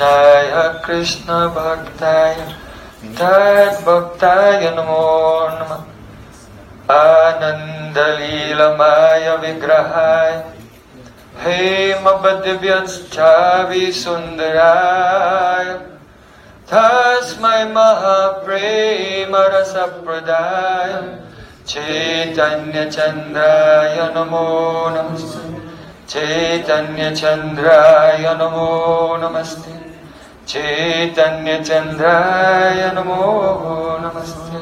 Krishnaya Krishna Bhaktaya Tad Bhaktaya Namo Namah Ananda Leela Maya Vigrahaya Hema Bhadivyanschavi Sundaraya Tasmai Mahaprema Rasapradaya Chaitanya Chandraya Namo Namaste Chaitanya Chandraya Namo Namaste Chaitanya Chandraya Namo Namaste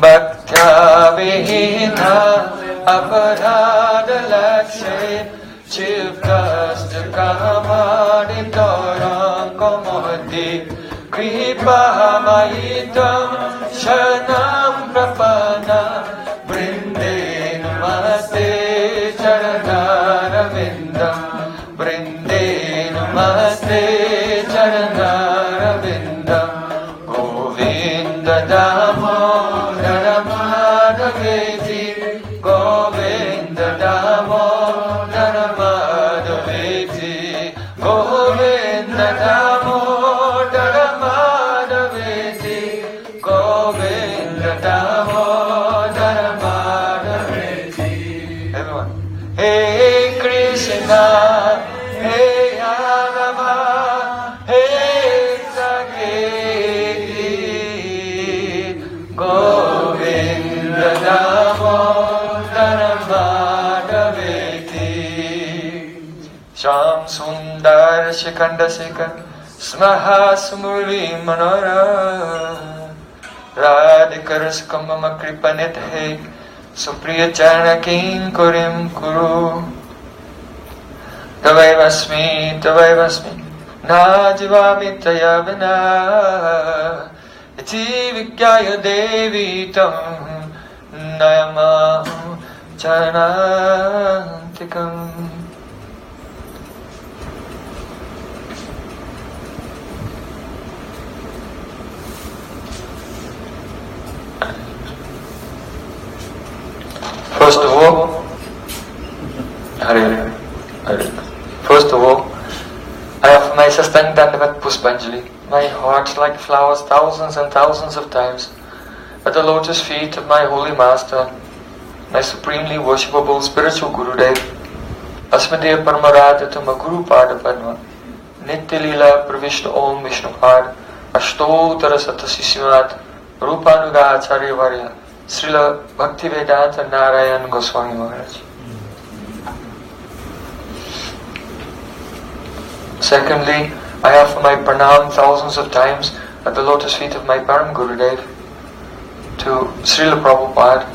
Bhaktya Vihina Aparada Lakshe Chivkasta Kamadi Torang Komodi Kripa Mahitam Shanam Prapana Brinde Namaste Charanara Vindam Brinde Namaste Charanara Vindam Govinda Damodara Madhaveti Govinda Damodara Madhaveti Govinda Damodara Madhaveti Govinda Damodara Madhaveti. Everyone. Hey Krishna, Hey Adama, Hey Saketi, Govinda Damodara Madhaveti. Sham Sundar Shikanda Sikar Smaha Sumuli Manora Radhikaras Kamama Kripanit Hek Supriya Chana King Kurim Kuru Tavai Vasmi Na Jivami Tayavana Iti Vikyaya Devi Tam Nayama Chanantikam. First of all, I offer my Sastang Dandavat Puspanjali, my heart like flowers thousands and thousands of times, at the lotus feet of my holy master, my supremely worshipable spiritual Gurudev, Asmadeva Paramarada Guru Pada Padma, Nitya Lila Pravishta Om Vishnu Pad, Ashtotara Satasisimat, Rupanuga Acharya Varya, Srila Bhaktivedanta Narayan Goswami Maharaj. Secondly, I offer my pranam thousands of times at the lotus feet of my Param Gurudev, to Srila Prabhupada,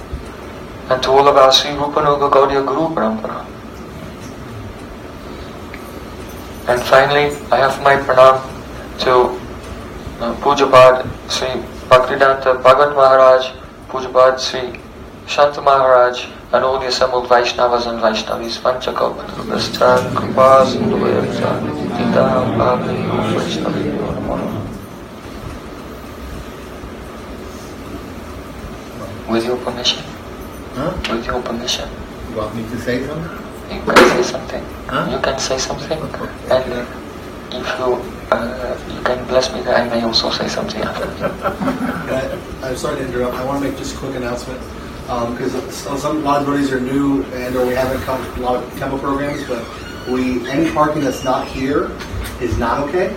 and to all of our Sri Rupanuga Gaudiya Guru Parampara. And finally, I offer my pranam to Pujapad Sri Bhaktivedanta Bhagat Maharaj, Pujapad Sri Shanta Maharaj, and all the assembled Vaishnavas and Vaishnavis. Vanchakalpatarubhascha Kripa Sindhuvayavcha Tita Bhavani Vaishnavi Namo. With your permission. Huh? With your permission. You want me to say something? You can say something. Huh? You can say something. Okay. And if you can bless me, I may also say something after. I'm sorry to interrupt. I want to make just a quick announcement. Because a lot of devotees are new or we haven't come to a lot of temple programs, but any parking that's not here is not okay.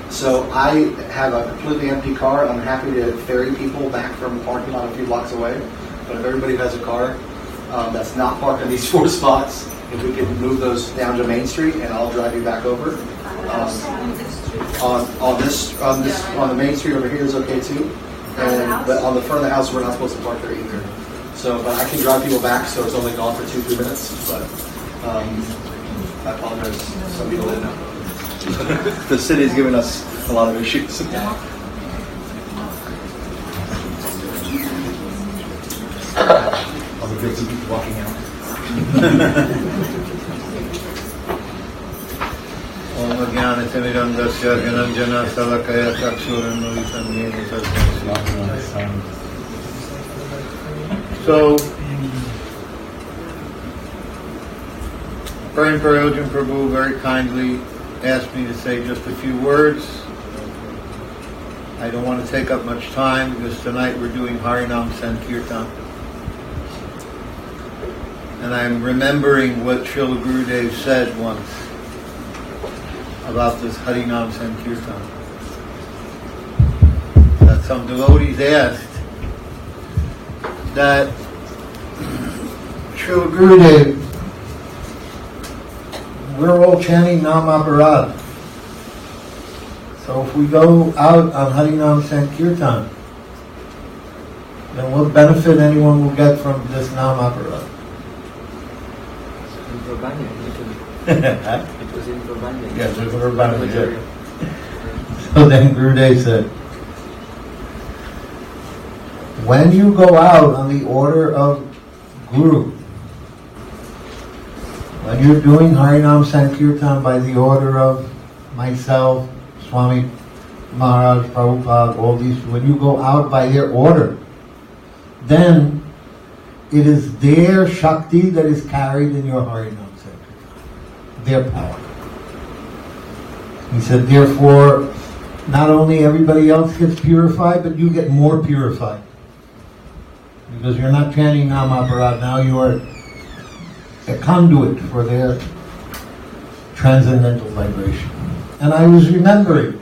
So I have a completely empty car. I'm happy to ferry people back from the parking lot a few blocks away. But if everybody has a car that's not parked in these 4 spots, if we can move those down to Main Street, and I'll drive you back over. On the Main Street over here is okay too. But on the front of the house, we're not supposed to park there either. So, but I can drive people back, so it's only gone for 2-3 minutes. But I apologize. Some people didn't know. The city's giving us a lot of issues. All the good people walking out. Om Jnana Timirandasya Gyananjana Salakaya Chakshurannuritam Yena Tasya. So, Prem Prayojan Prabhu very kindly asked me to say just a few words. I don't want to take up much time because tonight we're doing Harinam Sankirtan. And I'm remembering what Srila Gurudev said once about this Harinam Sankirtan. That some devotees asked that Srila Gurudev, we're all chanting Nam Aparad. So if we go out on Harinam Sankirtan, then what benefit anyone will get from this Nam Aparad? It was in Vrindavan. Yes, it was in Vrindavan. So then Gurudev said, when you go out on the order of Guru, when you're doing Harinam Sankirtan by the order of myself, Swami Maharaj, Prabhupada, all these, when you go out by their order, then it is their Shakti that is carried in your Harinam Sankirtan, their power. He said, therefore, not only everybody else gets purified, but you get more purified. Because you're not chanting Nam Aparad, now you are a conduit for their transcendental vibration. And I was remembering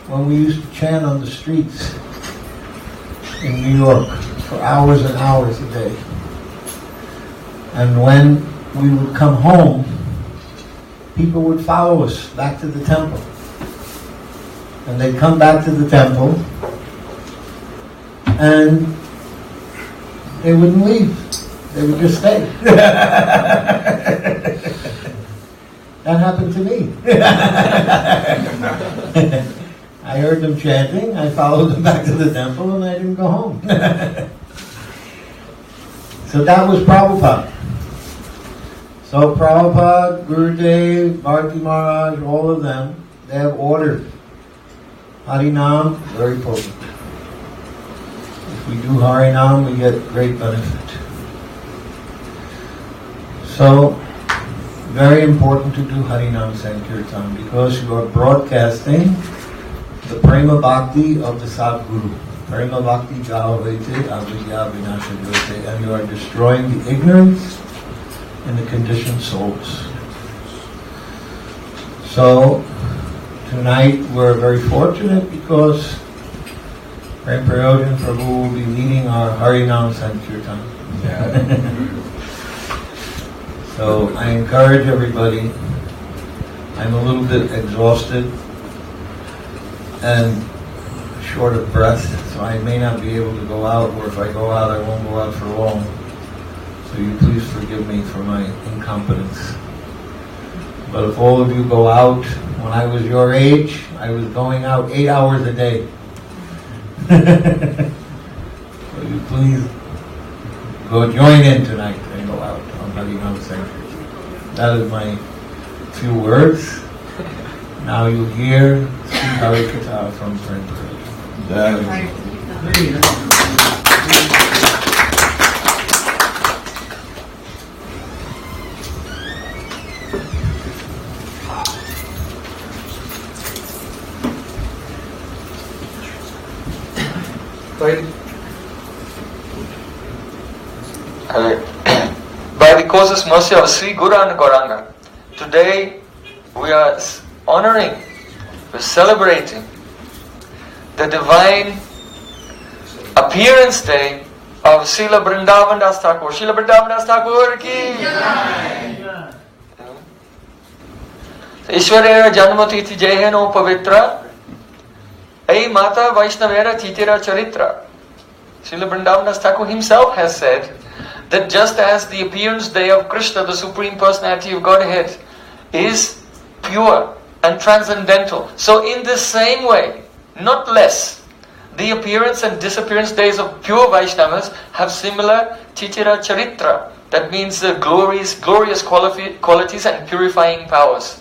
when we used to chant on the streets in New York for hours and hours a day. And when we would come home, people would follow us back to the temple. And they'd come back to the temple and they wouldn't leave. They would just stay. That happened to me. I heard them chanting, I followed them back to the temple, and I didn't go home. So that was Prabhupada. So Prabhupada, Gurudev, Bharati Maharaj, all of them, they have ordered Harinam, very potent. If we do Harinam, we get great benefit. So, very important to do Harinam Sankirtan because you are broadcasting the Prema Bhakti of the Sadguru. Prema Bhakti Jahavete Avidya Vinashadvete, and you are destroying the ignorance in the conditioned souls. So, tonight we're very fortunate because Prem Prayojan Prabhu will be leading our Harinam Sankirtan. Yeah. So I encourage everybody. I'm a little bit exhausted and short of breath, so I may not be able to go out, or if I go out, I won't go out for long. So you please forgive me for my incompetence. But if all of you go out, when I was your age, I was going out 8 hours a day. So you please go join in tonight and go out on Harinam Sankirtan. That is my few words. Now you hear Sri Harikatha from Prem. By the causeless mercy of Sri Guru and Gauranga, today we are honoring, we're celebrating the divine appearance day of Srila Vrindavan Das Thakur. Srila Vrindavan Das Thakur ki Jai. Ishwarera Janmatithi Jayeno Pavitra Ei Mata Vaishnavera Titira Charitra. Srila Vrindavan Das Thakur himself has said that just as the appearance day of Krishna, the Supreme Personality of Godhead, is pure and transcendental, so in the same way, not less, the appearance and disappearance days of pure Vaishnavas have similar titira charitra, that means glorious qualities and purifying powers.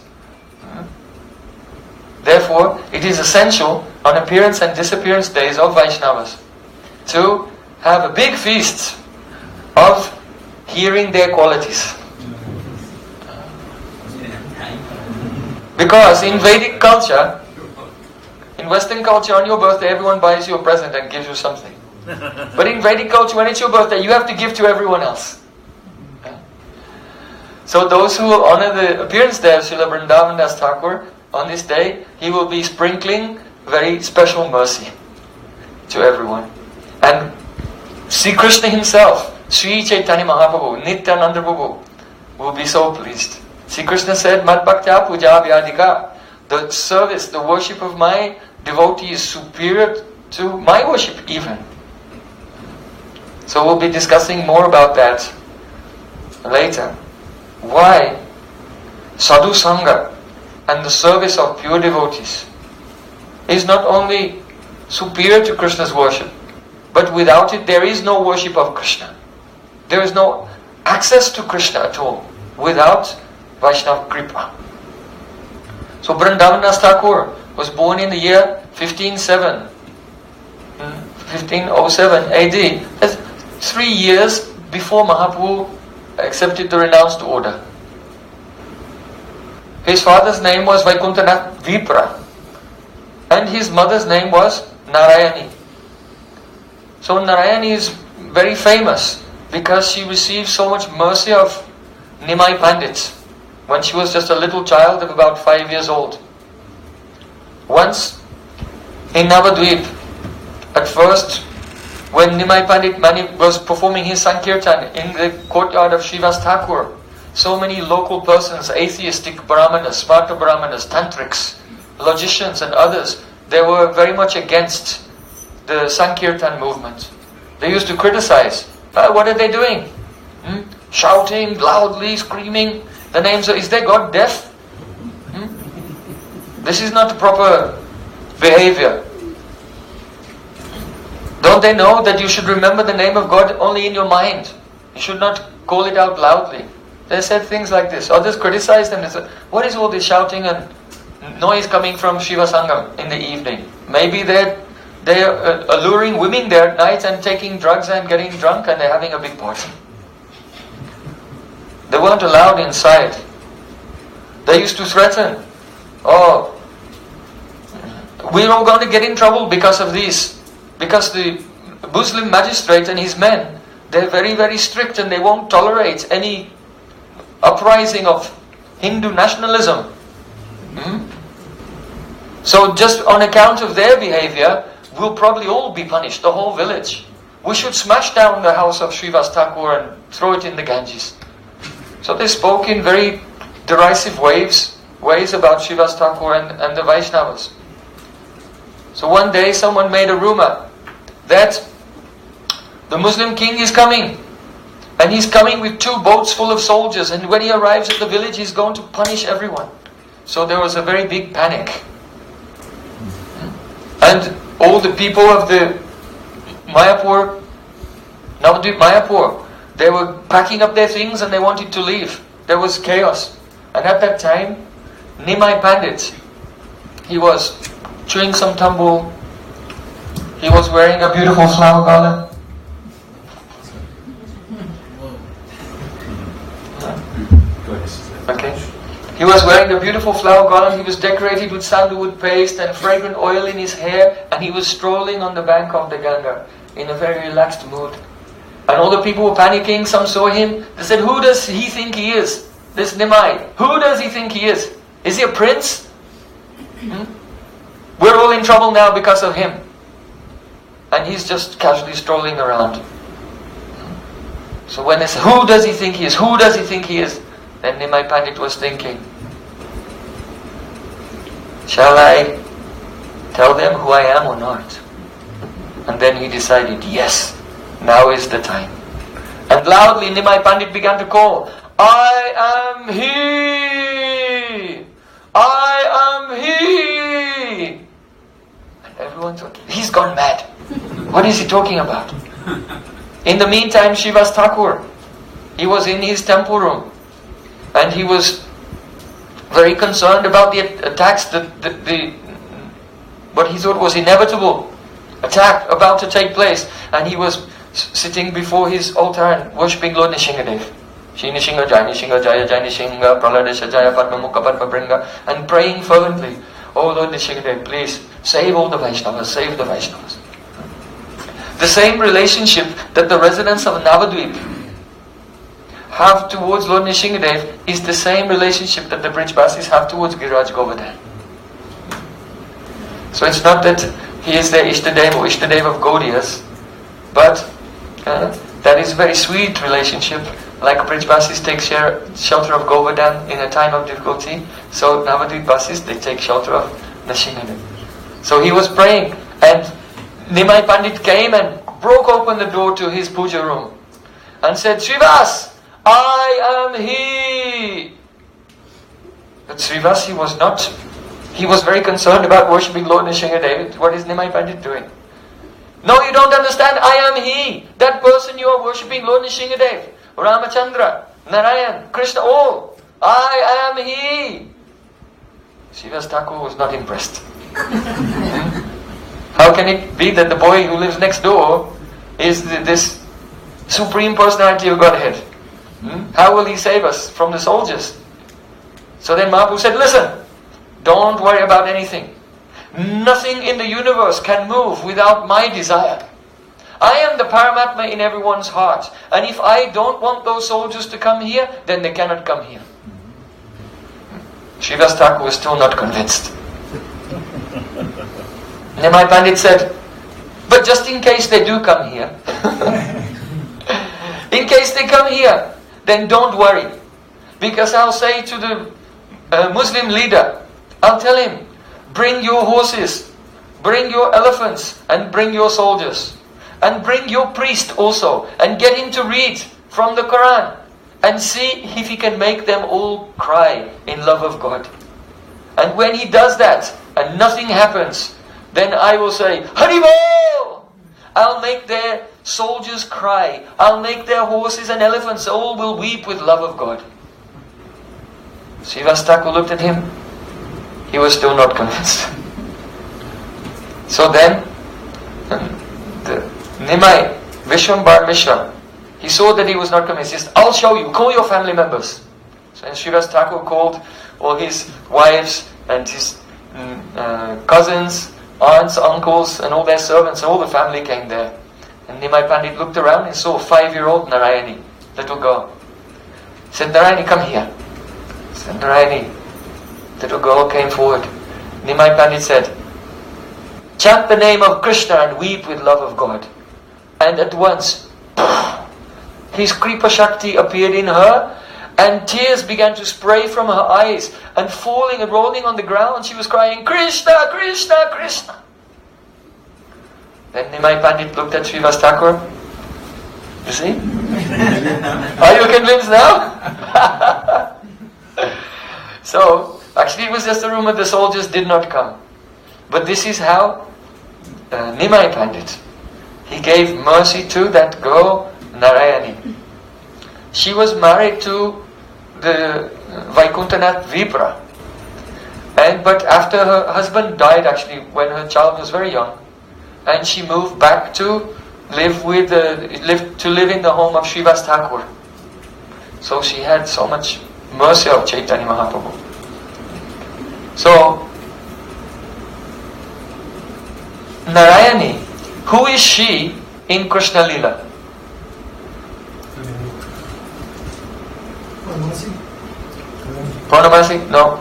Therefore, it is essential on appearance and disappearance days of Vaishnavas to have a big feast of hearing their qualities. Because in Vedic culture, in Western culture, on your birthday, everyone buys you a present and gives you something. But in Vedic culture, when it's your birthday, you have to give to everyone else. So those who will honor the appearance day of Srila Vrindavan Das Thakur, on this day, he will be sprinkling very special mercy to everyone. And Sri Krishna himself, Sri Chaitanya Mahaprabhu, Nityananda Prabhu, will be so pleased. Sri Krishna said, Mad Bhaktya Puja Vyadika, the service, the worship of my devotee is superior to my worship even. So we'll be discussing more about that later. Why Sadhu Sangha and the service of pure devotees is not only superior to Krishna's worship, but without it there is no worship of Krishna. There is no access to Krishna at all without Vaishnava Kripa. So Vrindavan Das Thakur was born in the year 1507 AD. That's 3 years before Mahaprabhu accepted the renounced order. His father's name was Vaikuntanath Vipra and his mother's name was Narayani. So Narayani is very famous because she received so much mercy of Nimai Pandits when she was just a little child of about 5 years old. Once in Navadvip, at first when Nimai Pandit was performing his Sankirtan in the courtyard of Srivas Thakur, so many local persons, atheistic Brahmanas, Smarta Brahmanas, Tantrics, logicians and others, they were very much against the Sankirtan movement. They used to criticize. What are they doing? Shouting loudly, screaming. The names of, is their God deaf? This is not proper behavior. Don't they know that you should remember the name of God only in your mind? You should not call it out loudly. They said things like this. Others criticized them. They said, what is all this shouting and noise coming from Shiva Sangam in the evening? Maybe they're alluring women there at night and taking drugs and getting drunk and they're having a big party. They weren't allowed inside. They used to threaten, oh, we're all going to get in trouble because of this. Because the Muslim magistrate and his men, they're very, very strict and they won't tolerate any uprising of Hindu nationalism. So just on account of their behavior, we'll probably all be punished, the whole village. We should smash down the house of Srivas Thakur and throw it in the Ganges. So they spoke in very derisive ways about Srivas Thakur and the Vaishnavas. So one day someone made a rumor that the Muslim king is coming. And he's coming with 2 boats full of soldiers. And when he arrives at the village, he's going to punish everyone. So there was a very big panic. And all the people of the Mayapur, Navadvip Mayapur, they were packing up their things and they wanted to leave. There was chaos. And at that time, Nimai Pandit, he was chewing some tambour. He was wearing a beautiful flower garland. Okay. He was wearing a beautiful flower garland. He was decorated with sandalwood paste and fragrant oil in his hair, and he was strolling on the bank of the Ganga in a very relaxed mood. And all the people were panicking. Some saw him. They said, who does he think he is? This Nimai. Who does he think he is? Is he a prince? We're all in trouble now because of him. And he's just casually strolling around. So when they said, who does he think he is? Who does he think he is? Then Nimai Pandit was thinking, shall I tell them who I am or not? And then he decided, yes, now is the time. And loudly Nimai Pandit began to call, I am he! I am he! And everyone thought, he's gone mad. What is he talking about? In the meantime, Srivas Thakur, he was in his temple room. And he was very concerned about the attacks, what he thought was inevitable attack about to take place. And he was sitting before his altar and worshipping Lord Nishingadev. Shri Nishinga Jaya Nishinga Jaya Jaya Nishinga Praladesha Jaya Padma Mukha Padma Bringa, and praying fervently, oh Lord Nishingadev, please save all the Vaishnavas, save the Vaishnavas. The same relationship that the residents of Navadvip have towards Lord Nishingadev is the same relationship that the Brijbasis have towards Giriraj Govardhan. So it's not that he is their Ishtadev or Ishtadev of Gaudiyas, but that is a very sweet relationship. Like Brijbasis take shelter of Govardhan in a time of difficulty, so Navadvip Basis, they take shelter of Nishingadev. So he was praying, and Nimai Pandit came and broke open the door to his puja room and said, Srivas, I am he. But Srivas, he was very concerned about worshipping Lord Nishingadev. What is Nimai Pandit doing? No, you don't understand. I am he. That person you are worshipping, Lord Nishingadev, Ramachandra, Narayan, Krishna, all. I am he. Srivas Thakur was not impressed. How can it be that the boy who lives next door is this supreme personality of Godhead? How will he save us from the soldiers? So then Mahaprabhu said, listen, don't worry about anything. Nothing in the universe can move without my desire. I am the Paramatma in everyone's heart. And if I don't want those soldiers to come here, then they cannot come here. Srivas Thakur was still not convinced. Nimai Pandit said, but just in case they do come here, in case they come here, then don't worry. Because I'll say to the Muslim leader, I'll tell him, bring your horses, bring your elephants, and bring your soldiers. And bring your priest also, and get him to read from the Quran, and see if he can make them all cry in love of God. And when he does that, and nothing happens, then I will say, Haribol! I'll make their soldiers cry. I'll make their horses and elephants, all will weep with love of God. Srivas Thakur looked at him. He was still not convinced. So then, the Nimai, Vishwambar Mishra, he saw that he was not convinced. He said, I'll show you, call your family members. So Srivas Thakur called all his wives and his cousins, aunts, uncles, and all their servants, all the family came there. And Nimai Pandit looked around and saw a 5-year-old Narayani, little girl. He said, Narayani, come here. He said, Narayani, little girl came forward. Nimai Pandit said, chant the name of Krishna and weep with love of God. And at once, his Kripa Shakti appeared in her, and tears began to spray from her eyes, and falling and rolling on the ground, she was crying, Krishna, Krishna, Krishna. Then Nimai Pandit looked at Srivas Thakur. You see? Are you convinced now? So, actually it was just a rumor, the soldiers did not come. But this is how Nimai Pandit, he gave mercy to that girl Narayani. She was married to the Vaikuntanath Vipra. But after her husband died, actually, when her child was very young, and she moved back to live in the home of Srivas Thakur. So she had so much mercy of Chaitanya Mahaprabhu. So Narayani, who is she in Krishna Lila? Purnamasi? No.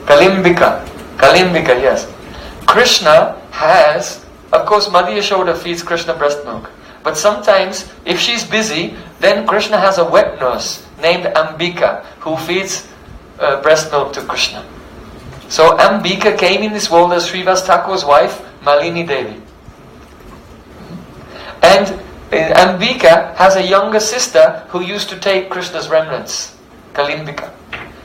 Kalimbika. Kalimbika, yes. Krishna has, of course, Madhya Yashoda feeds Krishna breast milk. But sometimes, if she's busy, then Krishna has a wet nurse named Ambika who feeds breast milk to Krishna. So Ambika came in this world as Srivas Thakur's wife, Malini Devi. And Ambika has a younger sister who used to take Krishna's remnants, Kalimbika.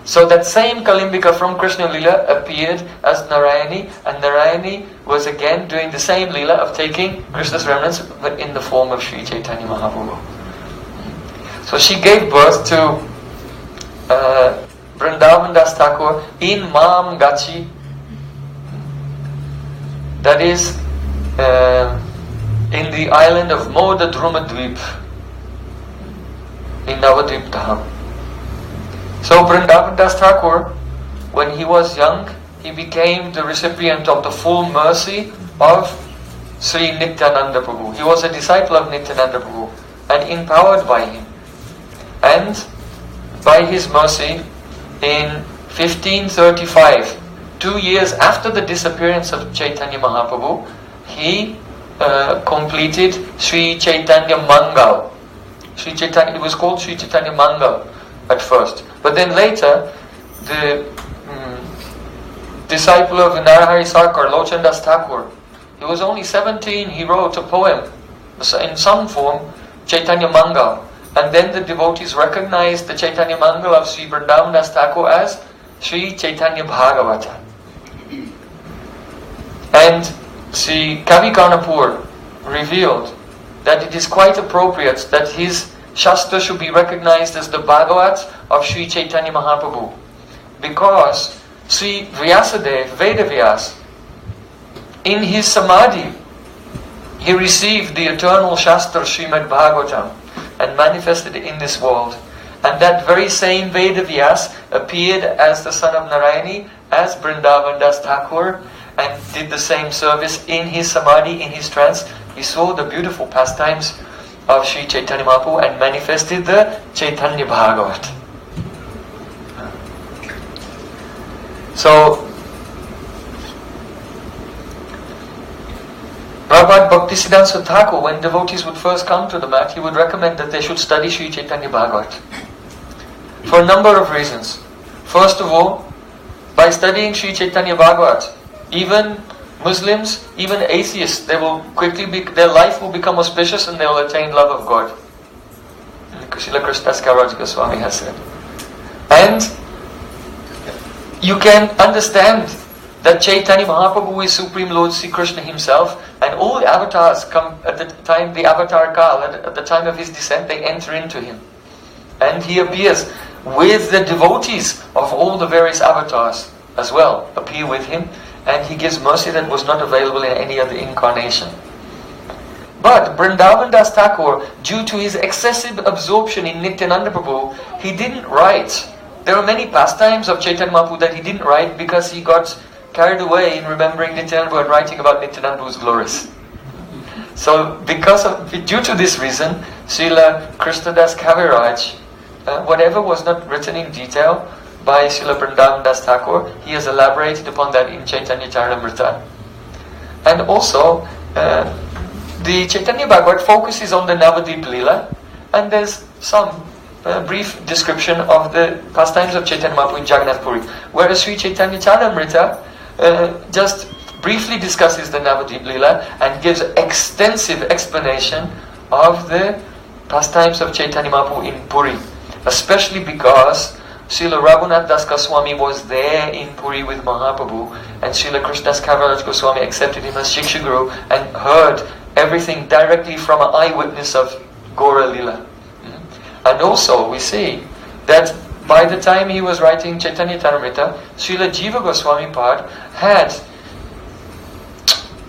So that same Kalimbika from Krishna Lila appeared as Narayani, and Narayani was again doing the same Lila of taking Krishna's remnants, but in the form of Sri Chaitanya Mahaprabhu. So she gave birth to Vrindavan Das Thakur in Mam Gachi, that is in the island of Moda Drumadvip in Navadvip Dham. So Vrindavan Das Thakur, when he was young, he became the recipient of the full mercy of Sri Nityananda Prabhu. He was a disciple of Nityananda Prabhu and empowered by him. And by his mercy, in 1535, 2 years after the disappearance of Chaitanya Mahaprabhu, he completed Sri Chaitanya Mangal. It was called Sri Chaitanya Mangal at first. But then later, the disciple of Narahari Sarkar, Lochan Das Thakur, he was only 17, he wrote a poem in some form, Chaitanya Mangal. And then the devotees recognized the Chaitanya Mangal of Sri Vrindavan Das Thakur as Sri Chaitanya Bhagavata. And Sri Kavi Karnapur revealed that it is quite appropriate that his Shastra should be recognized as the Bhagavat of Sri Chaitanya Mahaprabhu, because Sri Vyasadev, Vedavyas, in his Samadhi, he received the eternal Shastra Srimad Bhagavatam and manifested it in this world. And that very same Vedavyas appeared as the son of Narayani, as Vrindavan Das Thakur, and did the same service in his Samadhi, in his trance. He saw the beautiful pastimes of Sri Chaitanya Mahaprabhu and manifested the Chaitanya Bhagavat. So, Prabhupada Bhaktisiddhanta Thakur, when devotees would first come to the mat, he would recommend that they should study Sri Chaitanya Bhagavat. For a number of reasons. First of all, by studying Sri Chaitanya Bhagavat, even Muslims, even atheists, their life will become auspicious and they will attain love of God. Srila Krishnadas Kaviraj Goswami has said. And you can understand that Chaitanya Mahaprabhu is Supreme Lord Sri Krishna himself, and all the avatars come at the time, the avatar Kal, at the time of his descent, they enter into him. And he appears with the devotees of all the various avatars as well, appear with him, and he gives mercy that was not available in any other incarnation. But Vrindavan Das Thakur, due to his excessive absorption in Nityananda Prabhu, he didn't write. There are many pastimes of Chaitanya Mahaprabhu that he didn't write because he got carried away in remembering Nityananda Prabhu and writing about Nityananda Prabhu's glories. So, due to this reason, Srila Krishnadas Kaviraj, whatever was not written in detail by Srila Vrindavan Das Thakur, he has elaborated upon that in Chaitanya Charitamrita. And also, the Chaitanya Bhagavat focuses on the Navadvip Leela, and there's some brief description of the pastimes of Chaitanya Mahaprabhu in Jagannath Puri. Whereas Sri Chaitanya Charitamrita just briefly discusses the Navadvip Leela and gives extensive explanation of the pastimes of Chaitanya Mahaprabhu in Puri. Especially because Srila Raghunath Das Goswami was there in Puri with Mahaprabhu, and Srila Krishnadas Kaviraj Goswami accepted him as Shiksha Guru and heard everything directly from an eyewitness of Gaura Leela. And also we see that by the time he was writing Chaitanya Charitamrita, Srila Jiva Goswami Pad had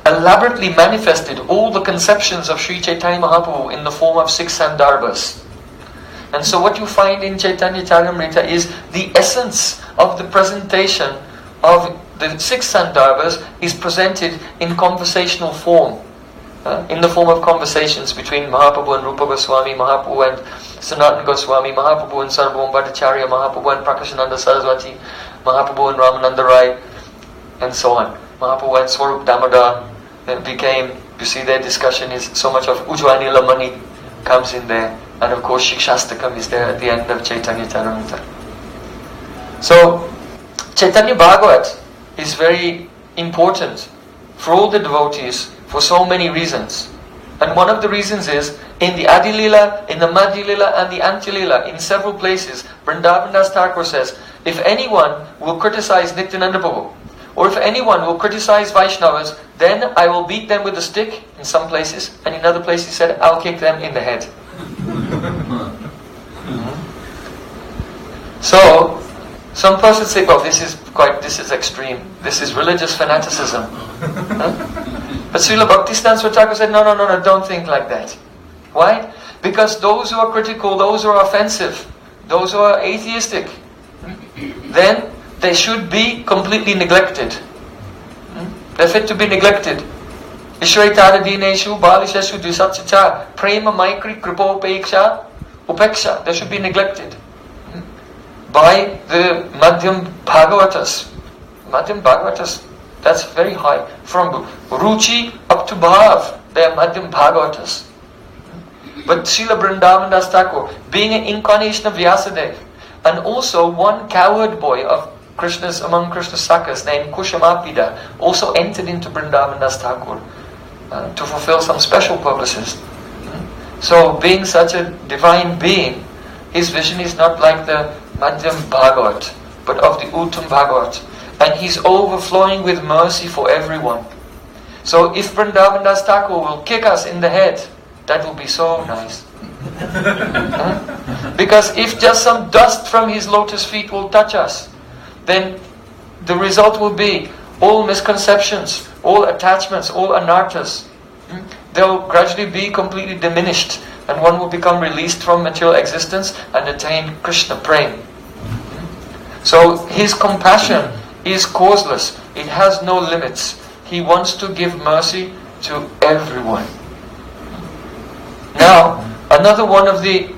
elaborately manifested all the conceptions of Sri Chaitanya Mahaprabhu in the form of 6 sandarbhas. And so what you find in Chaitanya Charitamrita is the essence of the presentation of the 6 sandarbhas is presented in conversational form. In the form of conversations between Mahaprabhu and Rupa Goswami, Mahaprabhu and Sanatana Goswami, Mahaprabhu and Sarvabhauma Bhattacharya, Mahaprabhu and Prakashananda Saraswati, Mahaprabhu and Ramananda Rai, and so on. Mahaprabhu and Swarup Damodar became, you see their discussion is so much of Ujjvanila Mani comes in there. And of course Shikshastakam is there at the end of Chaitanya Charitamrita. So Chaitanya Bhagavat is very important for all the devotees for so many reasons. And one of the reasons is, in the Adi Leela, in the Madhya Leela and the Antya Leela, in several places, Vrindavan Das Thakur says, if anyone will criticize Nityananda Prabhu, or if anyone will criticize Vaishnavas, then I will beat them with a stick in some places, and in other places he said, I'll kick them in the head. So, some persons say, well, this is extreme. This is religious fanaticism. But Srila Bhaktisiddhanta Thakur said, no, don't think like that. Why? Because those who are critical, those who are offensive, those who are atheistic, then they should be completely neglected. They're fit to be neglected. Ishwaitara dineshu balisheshu dvisatcha prema maikri kripopeksha upeksha. They should be neglected by the Madhyam Bhagavatas. Madhyam Bhagavatas, that's very high. From Ruchi up to Bhav, they are Madhyam Bhagavatas. But Srila Vrindavan Das Thakur, being an incarnation of Vyasadeva, and also one cowherd boy of Krishna's, among Krishna's Sakhas, named Kushamapida, also entered into Vrindavan Das Thakur to fulfill some special purposes. So, being such a divine being, his vision is not like the Madhyam Bhagavat, but of the Uttam Bhagavat. And he's overflowing with mercy for everyone. So if Vrindavan Das Thakur will kick us in the head, that will be so nice. Because if just some dust from his lotus feet will touch us, then the result will be all misconceptions, all attachments, all anarthas. They'll gradually be completely diminished, and one will become released from material existence and attain Krishna Prem. So his compassion is causeless. It has no limits. He wants to give mercy to everyone. Now, another one of the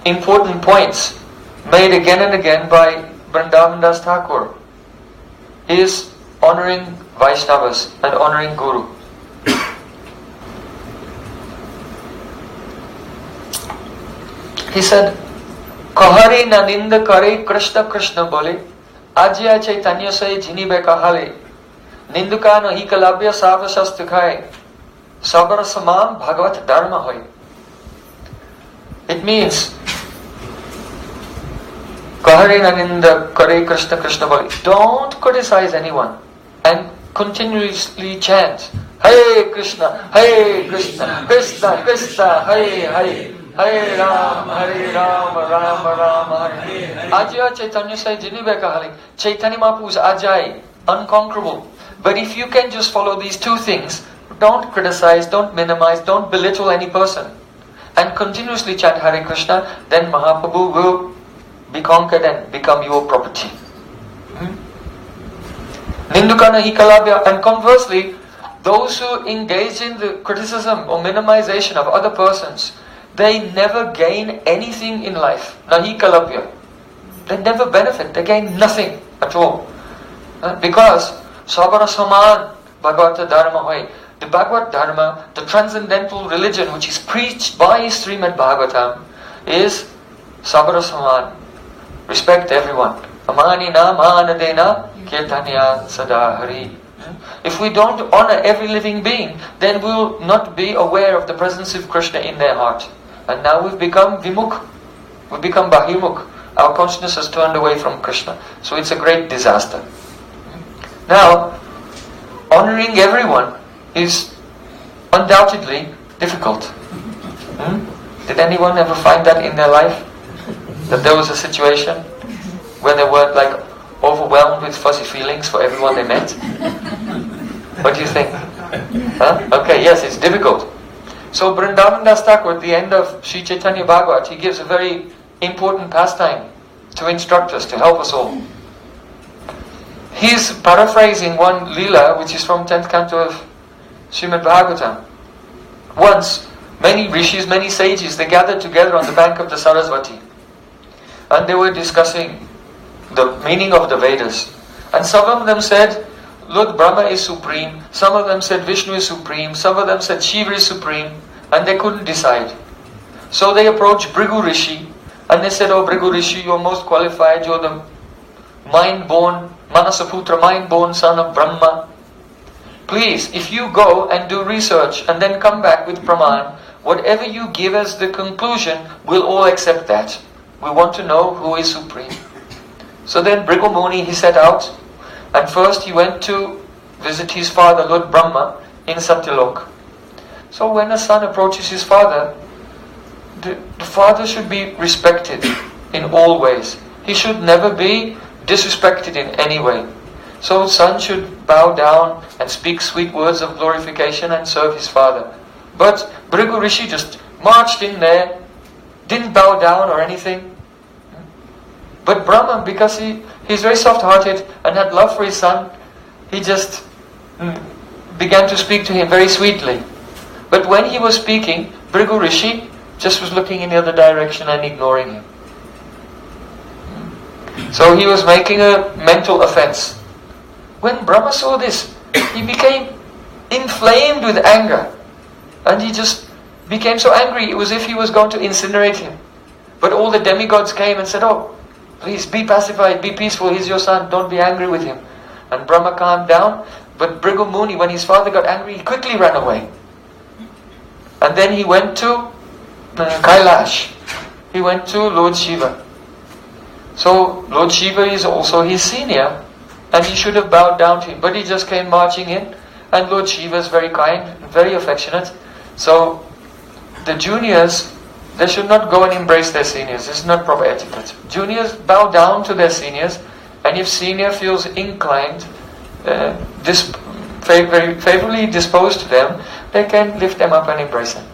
important points made again and again by Vrindavan Das Thakur is honoring Vaishnavas and honoring Guru. He said, Kahari na ninda kare Krishna Krishna bole Ajya Chaitanya say jinibe kahale Ninduka no hikalabya sava shastukhaye Sabar saman bhagavat dharma hoy. It means Kahari na ninda kare Krishna Krishna bole. Don't criticize anyone and continuously chant Hare Krishna, Krishna Krishna, Hare Hare Hare Ram, Ram Ram, Hare. Ajya Chaitanya say jinibe kahale. Chaitanya Mahaprabhu is Ajay, unconquerable. But if you can just follow these two things, don't criticize, don't minimize, don't belittle any person, and continuously chant Hare Krishna, then Mahaprabhu will be conquered and become your property. Nindukana hikalabhya. And conversely, those who engage in the criticism or minimization of other persons, they never gain anything in life. Nahikalabhya. They never benefit. They gain nothing at all. Because Sabara Saman Bhagavata Dharma hoy. The Bhagavad Dharma, the transcendental religion which is preached by Srimad Bhagavatam, is Sabara Saman. Respect everyone. Amanina manadena kirtanya sadahari. If we don't honor every living being, then we will not be aware of the presence of Krishna in their heart. And now we've become vimukh, we've become bahimukh. Our consciousness has turned away from Krishna. So it's a great disaster. Now, honoring everyone is undoubtedly difficult. Did anyone ever find that in their life? That there was a situation where they were like overwhelmed with fuzzy feelings for everyone they met? What do you think? Okay, yes, it's difficult. So Vrindavan Das Thakur, at the end of Sri Chaitanya Bhagavat, he gives a very important pastime to instruct us, to help us all. He's paraphrasing one Leela, which is from 10th canto of Srimad Bhagavatam. Once, many rishis, many sages, they gathered together on the bank of the Sarasvati. And they were discussing the meaning of the Vedas. And some of them said, Lord Brahma is supreme. Some of them said Vishnu is supreme. Some of them said Shiva is supreme. And they couldn't decide. So they approached Bhrigu Rishi. And they said, Oh Bhrigu Rishi, you're most qualified. You're the mind-born, Manasaputra, mind-born son of Brahma. Please, if you go and do research and then come back with Praman, whatever you give as the conclusion, we'll all accept that. We want to know who is supreme. So then Bhrigu Muni, he set out. And first he went to visit his father, Lord Brahma, in Satyalok. So when a son approaches his father, the father should be respected in all ways. He should never be disrespected in any way. So son should bow down and speak sweet words of glorification and serve his father. But Bhrigu Rishi just marched in there, didn't bow down or anything. But Brahma, because he's very soft-hearted and had love for his son, he just began to speak to him very sweetly. But when he was speaking, Bhrigu Rishi just was looking in the other direction and ignoring him. So he was making a mental offense. When Brahma saw this, he became inflamed with anger. And he just became so angry, it was as if he was going to incinerate him. But all the demigods came and said, "Oh, please be pacified, be peaceful, he's your son, don't be angry with him." And Brahma calmed down, but Bhrigu Muni, when his father got angry, he quickly ran away. And then he went to Kailash. He went to Lord Shiva. So Lord Shiva is also his senior, and he should have bowed down to him, but he just came marching in, and Lord Shiva is very kind, very affectionate. So the juniors, they should not go and embrace their seniors. This is not proper etiquette. Juniors bow down to their seniors, and if senior feels inclined, very favorably disposed to them, they can lift them up and embrace them.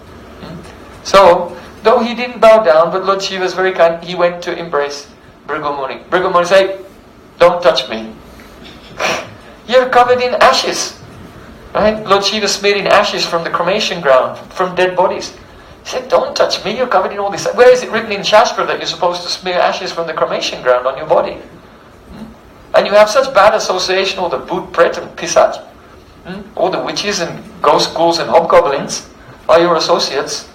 So, though he didn't bow down, but Lord Shiva is very kind, he went to embrace Bhrigu Muni. Bhrigu Muni said, "Don't touch me. You're covered in ashes." Right? Lord Shiva smeared in ashes from the cremation ground, from dead bodies. He said, "Don't touch me, you're covered in all this." Where is it written in Shastra that you're supposed to smear ashes from the cremation ground on your body? And you have such bad association, all the Bhoot, Pret and Pisach, all the witches and ghost ghouls and hobgoblins are your associates.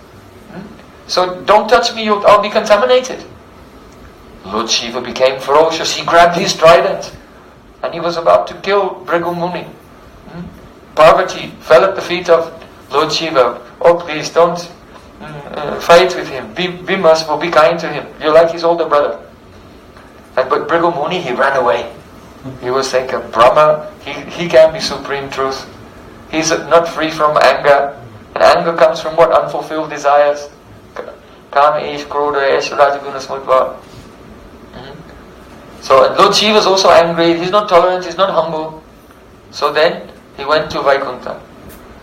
So don't touch me, I'll be contaminated. Lord Shiva became ferocious. He grabbed his trident and he was about to kill Bhrigu Muni. Parvati fell at the feet of Lord Shiva. "Oh, please don't fight with him. Be merciful, be kind to him. You're like his older brother." But Bhrigu Muni, he ran away. He was thinking, Brahma, he can be supreme truth. He's not free from anger. And anger comes from what? Unfulfilled desires. Kama ish, krodha ish, rajaguna smutva. So Lord Shiva is also angry. He's not tolerant, he's not humble. So then he went to Vaikuntha.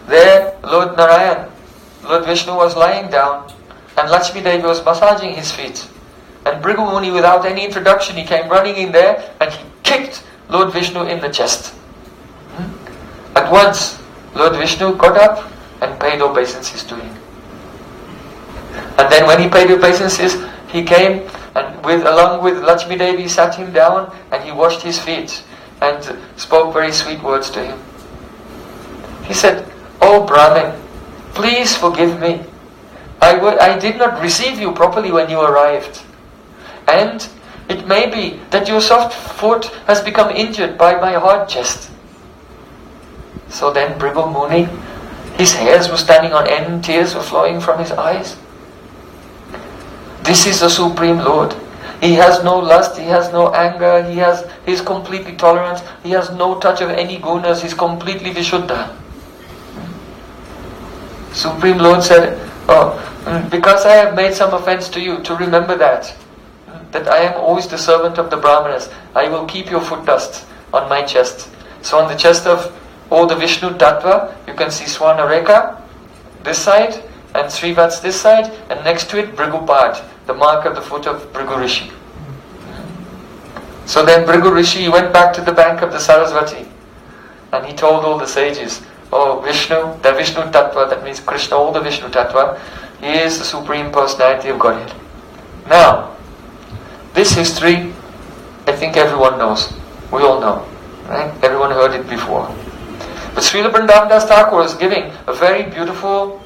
There Lord Narayan, Lord Vishnu was lying down, and Lakshmi Devi was massaging his feet. And Bhrigu Muni, without any introduction, he came running in there and he kicked Lord Vishnu in the chest. At once, Lord Vishnu got up and paid obeisances to him. And then when he paid obeisances, he came and along with Lakshmi Devi sat him down and he washed his feet and spoke very sweet words to him. He said, "Oh Brahmin, please forgive me. I did not receive you properly when you arrived. And it may be that your soft foot has become injured by my hard chest." So then Bhrigu Muni, his hairs were standing on end, tears were flowing from his eyes. This is the Supreme Lord. He has no lust, he has no anger, he is completely tolerant, he has no touch of any gunas, he is completely Vishuddha. Supreme Lord said, "Oh, because I have made some offense to you, to remember that I am always the servant of the Brahmanas, I will keep your foot dust on my chest." So on the chest of all the Vishnu Tattva, you can see Swarnareka, this side, and Srivats this side, and next to it Bhrigupad, the mark of the foot of Bhrigu Rishi. So then Bhrigu Rishi went back to the bank of the Saraswati, and he told all the sages, "Oh, Vishnu, the Vishnu Tattva, that means Krishna, all the Vishnu Tattva, he is the Supreme Personality of Godhead." Now, this history, I think everyone knows. We all know, right? Everyone heard it before. But Srila Vrindavan Das Thakur is giving a very beautiful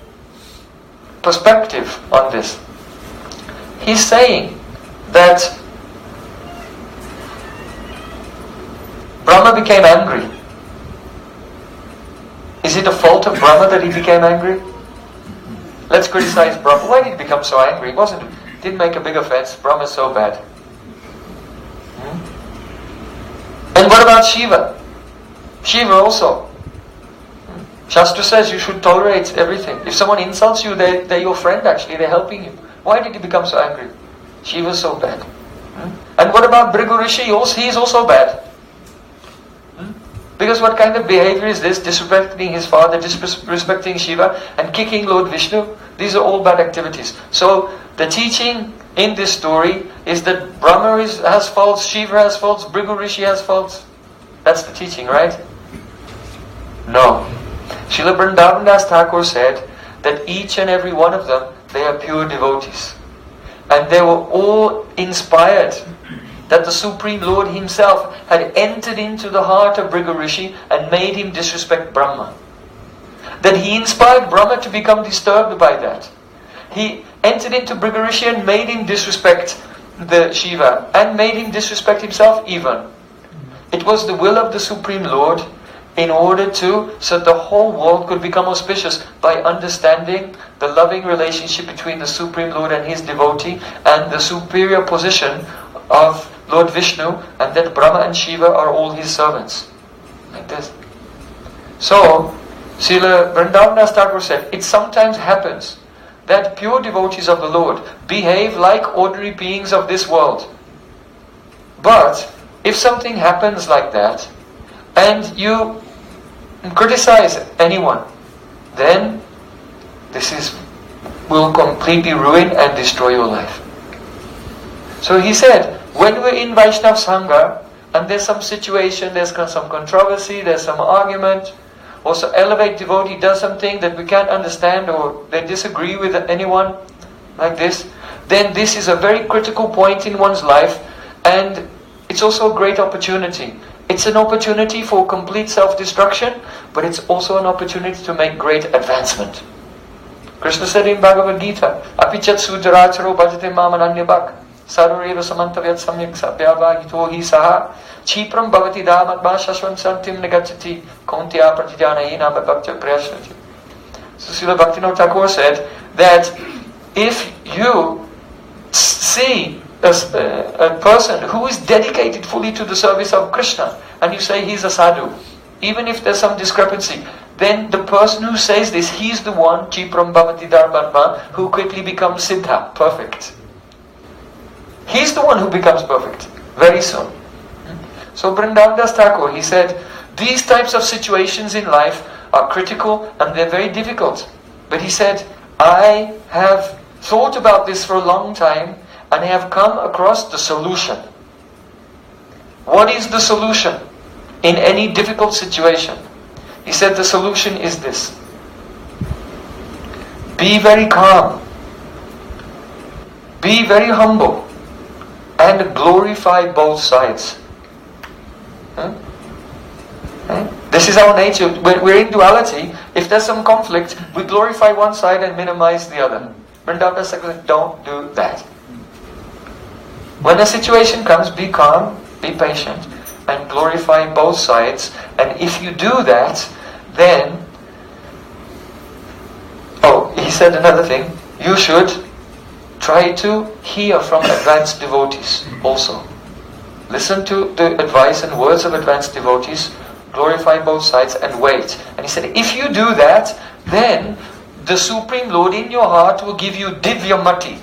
perspective on this. He's saying that Brahma became angry. Is it a fault of Brahma that he became angry? Let's criticize Brahma. Why did he become so angry? Didn't make a big offense. Brahma is so bad. And what about Shiva? Shiva also. Shastra says you should tolerate everything. If someone insults you, they're your friend actually, they're helping you. Why did he become so angry? Shiva is so bad. And what about Bhrigu Rishi? He is also bad. Because what kind of behavior is this? Disrespecting his father, disrespecting Shiva, and kicking Lord Vishnu These are all bad activities. So the teaching in this story is that Brahma has faults, Shiva has faults, Bhrigu Rishi has faults. That's the teaching, right? No. Srila Vrindavan Das Thakur said that each and every one of them, they are pure devotees. And they were all inspired that the Supreme Lord Himself had entered into the heart of Bhrigu Rishi and made him disrespect Brahma. That He inspired Brahma to become disturbed by that. He entered into Bhrigu Rishi and made him disrespect the Shiva and made him disrespect himself even. It was the will of the Supreme Lord in order so that the whole world could become auspicious by understanding the loving relationship between the Supreme Lord and His devotee and the superior position of Lord Vishnu, and that Brahma and Shiva are all His servants. Like this. So, Srila Vrindavan Das Thakur said, it sometimes happens that pure devotees of the Lord behave like ordinary beings of this world. But, if something happens like that, and you criticize anyone, then this will completely ruin and destroy your life. So he said, when we're in Vaishnava Sangha, and there's some situation, there's some controversy, there's some argument, or some elevate devotee does something that we can't understand, or they disagree with anyone like this, then this is a very critical point in one's life, and it's also a great opportunity. It's an opportunity for complete self-destruction, but it's also an opportunity to make great advancement. Krishna said in Bhagavad Gita, Apichat sujaracharo bhajate mamananyabhak sarureva samantavyat samyak sabhyavahito hi saha chipram bhavati dhamatma shashvan santim negachati kontya pratijanaina bhakta prayashrati. So Srila Bhaktivinoda Thakur said that if you see a person who is dedicated fully to the service of Krishna, and you say he's a sadhu, even if there's some discrepancy, then the person who says this, he's the one, Chipram Bhavati Dharmatma, who quickly becomes Siddha, perfect. He's the one who becomes perfect, very soon. So Vrindavan Das Thakur, he said, these types of situations in life are critical and they're very difficult. But he said, I have thought about this for a long time, and I have come across the solution. What is the solution in any difficult situation? He said the solution is this. Be very calm. Be very humble. And glorify both sides. This is our nature. When we're in duality, if there's some conflict, we glorify one side and minimize the other. Vrindavan said, don't do that. When a situation comes, be calm, be patient, and glorify both sides. And if you do that, then, he said another thing, you should try to hear from advanced devotees also. Listen to the advice and words of advanced devotees, glorify both sides, and wait. And he said, if you do that, then the Supreme Lord in your heart will give you Divyamati.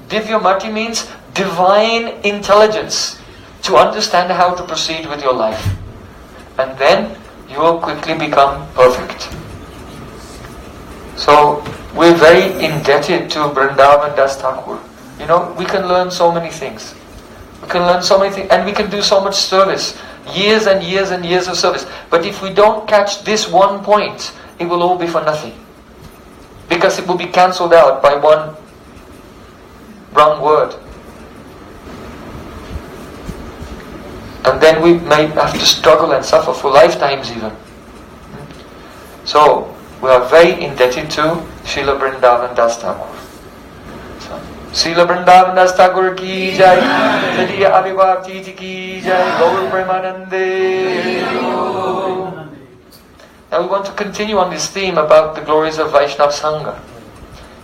Divyamati means divine intelligence to understand how to proceed with your life. And then you will quickly become perfect. So, we're very indebted to Vrindavan Das Thakur. We can learn so many things. We can learn so many things, and we can do so much service. Years and years and years of service. But if we don't catch this one point, it will all be for nothing. Because it will be cancelled out by one wrong word. And then we may have to struggle and suffer for lifetimes even. So, we are very indebted to Srila Vrindavan Das Thakur. Srila Vrindavan Das Thakur ki jai, Tadiya Abhivakti ki jai, Gaur Premanande. Now we want to continue on this theme about the glories of Vaishnava Sangha.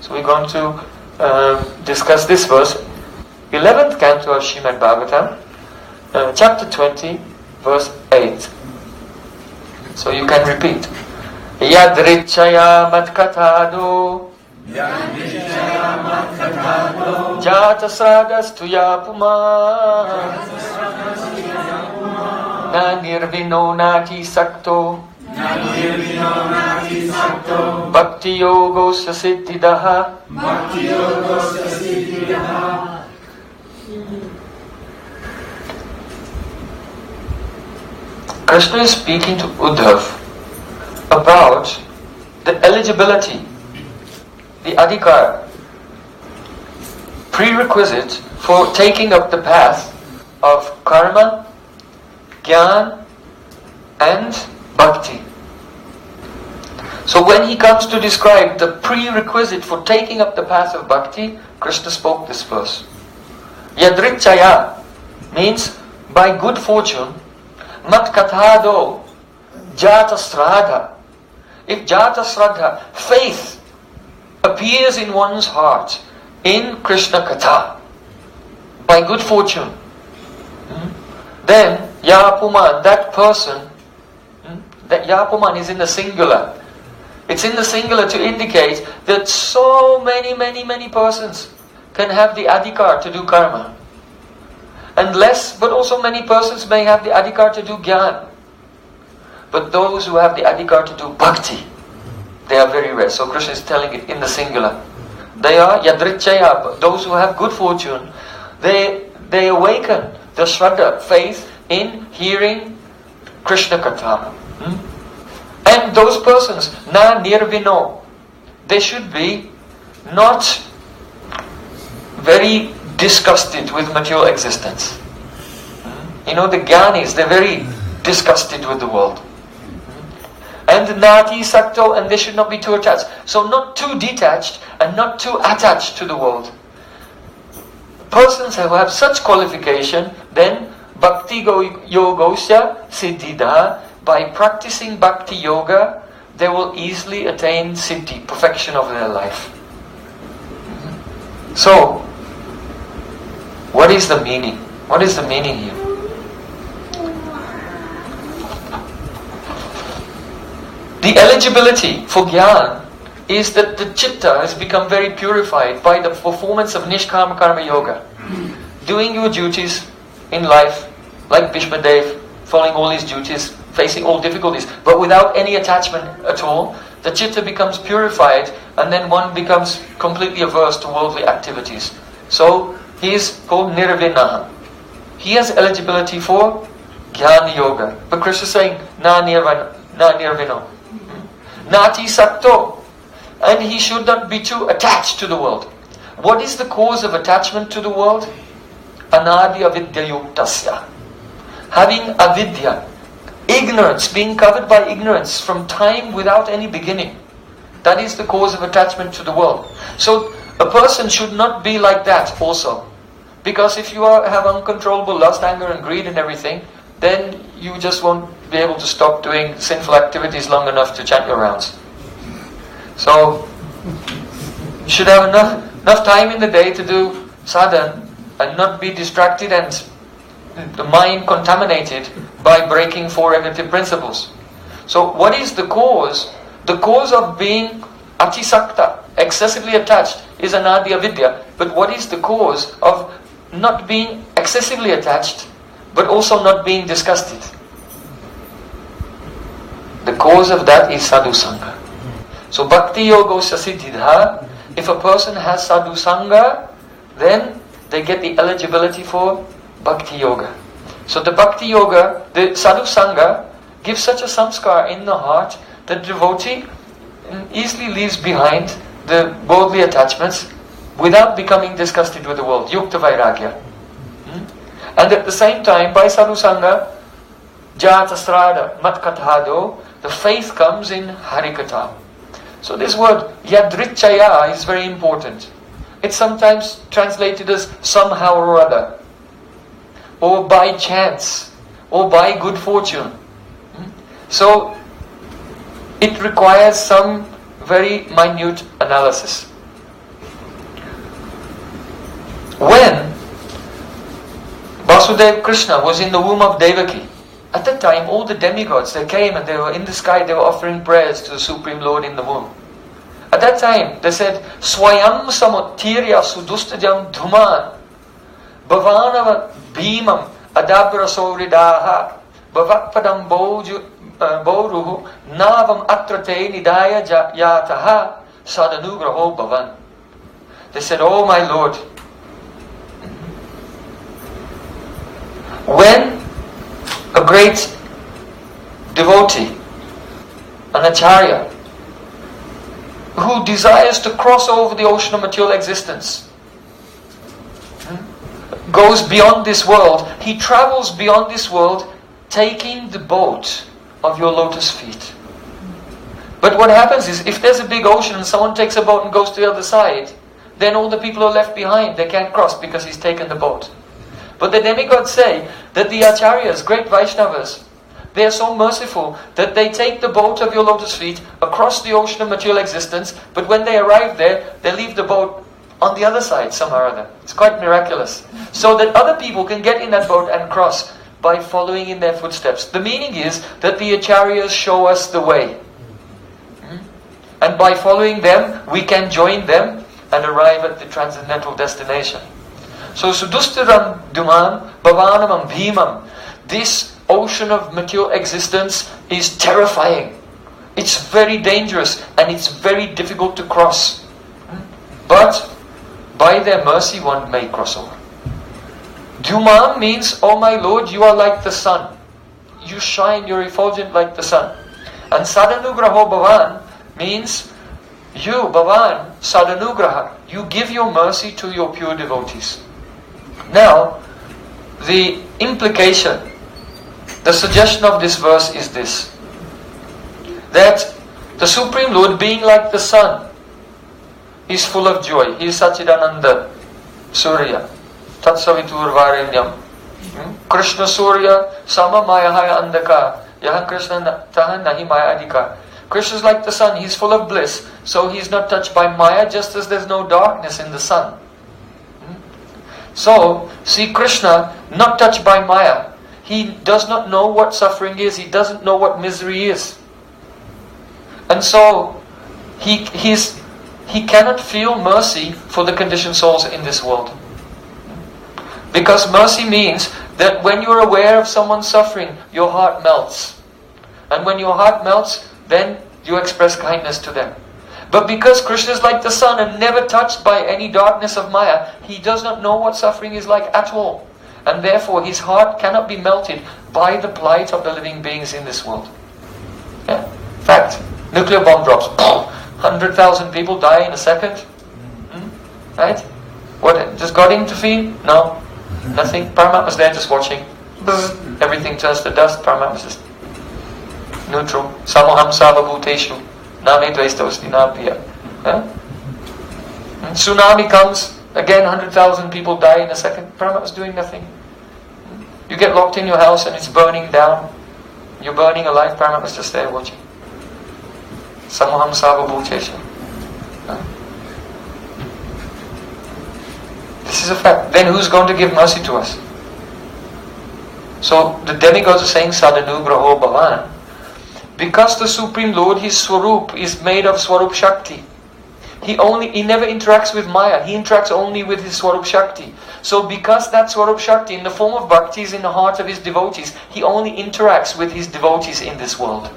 So we're going to discuss this verse, 11th canto of Srimad Bhagavatam, chapter 20, verse 8. So you can repeat. Yadrichaya matkatado Jata sradastuya puma Na nirvino nati sakto Bhakti yogosya siddhidaha. Krishna is speaking to Uddhav about the eligibility, the adhikar, prerequisite for taking up the path of karma, jnana and bhakti. So when he comes to describe the prerequisite for taking up the path of bhakti, Krishna spoke this verse. Yadrichaya means by good fortune, mat kathado, jata sraddha. If jata sraddha, faith, appears in one's heart in Krishna Katha, by good fortune, then Yapuman, that person, that Yapuman is in the singular. It's in the singular to indicate that so many persons can have the adhikar to do karma. And less, but also many persons may have the adhikar to do jnana. But those who have the adhikar to do bhakti, they are very rare. So Krishna is telling it in the singular. They are yadrichaya, those who have good fortune. They awaken the shraddha, faith, in hearing Krishna Katha. And those persons, na nirvino, they should be not very disgusted with material existence. You know, the jnanis, they're very disgusted with the world. And nati sakto, and they should not be too attached. So not too detached and not too attached to the world. Persons who have such qualification, then bhakti yogosya siddhida, by practicing bhakti yoga, they will easily attain siddhi, perfection of their life. So, what is the meaning? What is the meaning here? The eligibility for jnana is that the chitta has become very purified by the performance of nishkama karma yoga. Doing your duties in life, like Bhishma Dev, following all his duties, facing all difficulties, but without any attachment at all, the chitta becomes purified, and then one becomes completely averse to worldly activities. So he is called nirvinaha. He has eligibility for jnana yoga. But Krishna is saying, na nirvino. Nati sakto. And he should not be too attached to the world. What is the cause of attachment to the world? Anadi avidya yuktasya. Having avidya, ignorance, being covered by ignorance from time without any beginning. That is the cause of attachment to the world. So a person should not be like that also. Because if you have uncontrollable lust, anger and greed and everything, then you just won't be able to stop doing sinful activities long enough to chant your rounds. So you should have enough time in the day to do sadhana and not be distracted and the mind contaminated by breaking four negative principles. So what is the cause? The cause of being atisakta, excessively attached, is anadi avidya. But what is the cause of not being excessively attached, but also not being disgusted? The cause of that is sadhu sangha. So bhakti yogosya siddhidha, if a person has sadhu sangha, then they get the eligibility for bhakti yoga. So the bhakti yoga, the sadhu sangha, gives such a samskar in the heart that the devotee easily leaves behind the worldly attachments without becoming disgusted with the world. Yukta vairagya. And at the same time, by sadhu sangha, jata sraddha mat kathado, the faith comes in harikatha. So this word yadrichaya is very important. It's sometimes translated as somehow or other, or by chance, or by good fortune. So it requires some very minute analysis. When Vasudeva Krishna was in the womb of Devaki, at that time all the demigods, they came and they were in the sky, they were offering prayers to the Supreme Lord in the womb. At that time they said, Swayam samuttirya sudustajam dhuman Bhavanava bhimam adabra sauridaha Bhavakpadam boruhu navam atrate nidaya yataha sadanugraho bhavan. They said, "Oh my Lord, when a great devotee, an acharya, who desires to cross over the ocean of material existence, goes beyond this world, he travels beyond this world taking the boat of your lotus feet. But what happens is, if there's a big ocean and someone takes a boat and goes to the other side, then all the people are left behind. They can't cross because he's taken the boat. But the demigods say that the acharyas, great Vaishnavas, they are so merciful that they take the boat of your lotus feet across the ocean of material existence, but when they arrive there, they leave the boat on the other side somehow or other. It's quite miraculous. So that other people can get in that boat and cross by following in their footsteps. The meaning is that the acharyas show us the way. And by following them, we can join them and arrive at the transcendental destination. So Sudustiram Duman Bhavanamam Bhimam. This ocean of material existence is terrifying. It's very dangerous and it's very difficult to cross. But by their mercy one may cross over. Dhumam means, "Oh my Lord, you are like the sun. You shine, you're effulgent like the sun." And Sadanugraho Bhavan means, you, Bhavan, Sadanugraha, you give your mercy to your pure devotees. Now, the implication, the suggestion of this verse is this: that the Supreme Lord, being like the sun, is full of joy. He is Sachidananda Surya. Tatsavitur Varenyam. Krishna Surya Sama Mayahaya Andaka. Yahan Krishna Tahan Nahi Maya Adika. Krishna is like the sun. He is full of bliss. So he is not touched by Maya, just as there is no darkness in the sun. So, see Krishna not touched by Maya. He does not know what suffering is. He doesn't know what misery is. And so, he cannot feel mercy for the conditioned souls in this world. Because mercy means that when you are aware of someone's suffering, your heart melts. And when your heart melts, then you express kindness to them. But because Krishna is like the sun and never touched by any darkness of Maya, he does not know what suffering is like at all. And therefore his heart cannot be melted by the plight of the living beings in this world. Yeah? Fact, nuclear bomb drops. 100,000 people die in a second. Right? What? Does God intervene? No. Nothing. Paramatma is there just watching. Everything turns to dust. Paramatma is just neutral. Samoham savabhuteshu. Name dvaistosni napiya. Tsunami comes. Again, 100,000 people die in a second. Paramatma is doing nothing. You get locked in your house and it's burning down. You're burning alive. Paramatma is just there watching. Samoham savabhuteshu. This is a fact. Then who's going to give mercy to us? So the demigods are saying Sadanugraho Bhavan. Because the Supreme Lord, His Swarup is made of Swarup Shakti. He never interacts with Maya. He interacts only with His Swarup Shakti. So because that Swarup Shakti in the form of Bhakti is in the heart of His devotees, He only interacts with His devotees in this world.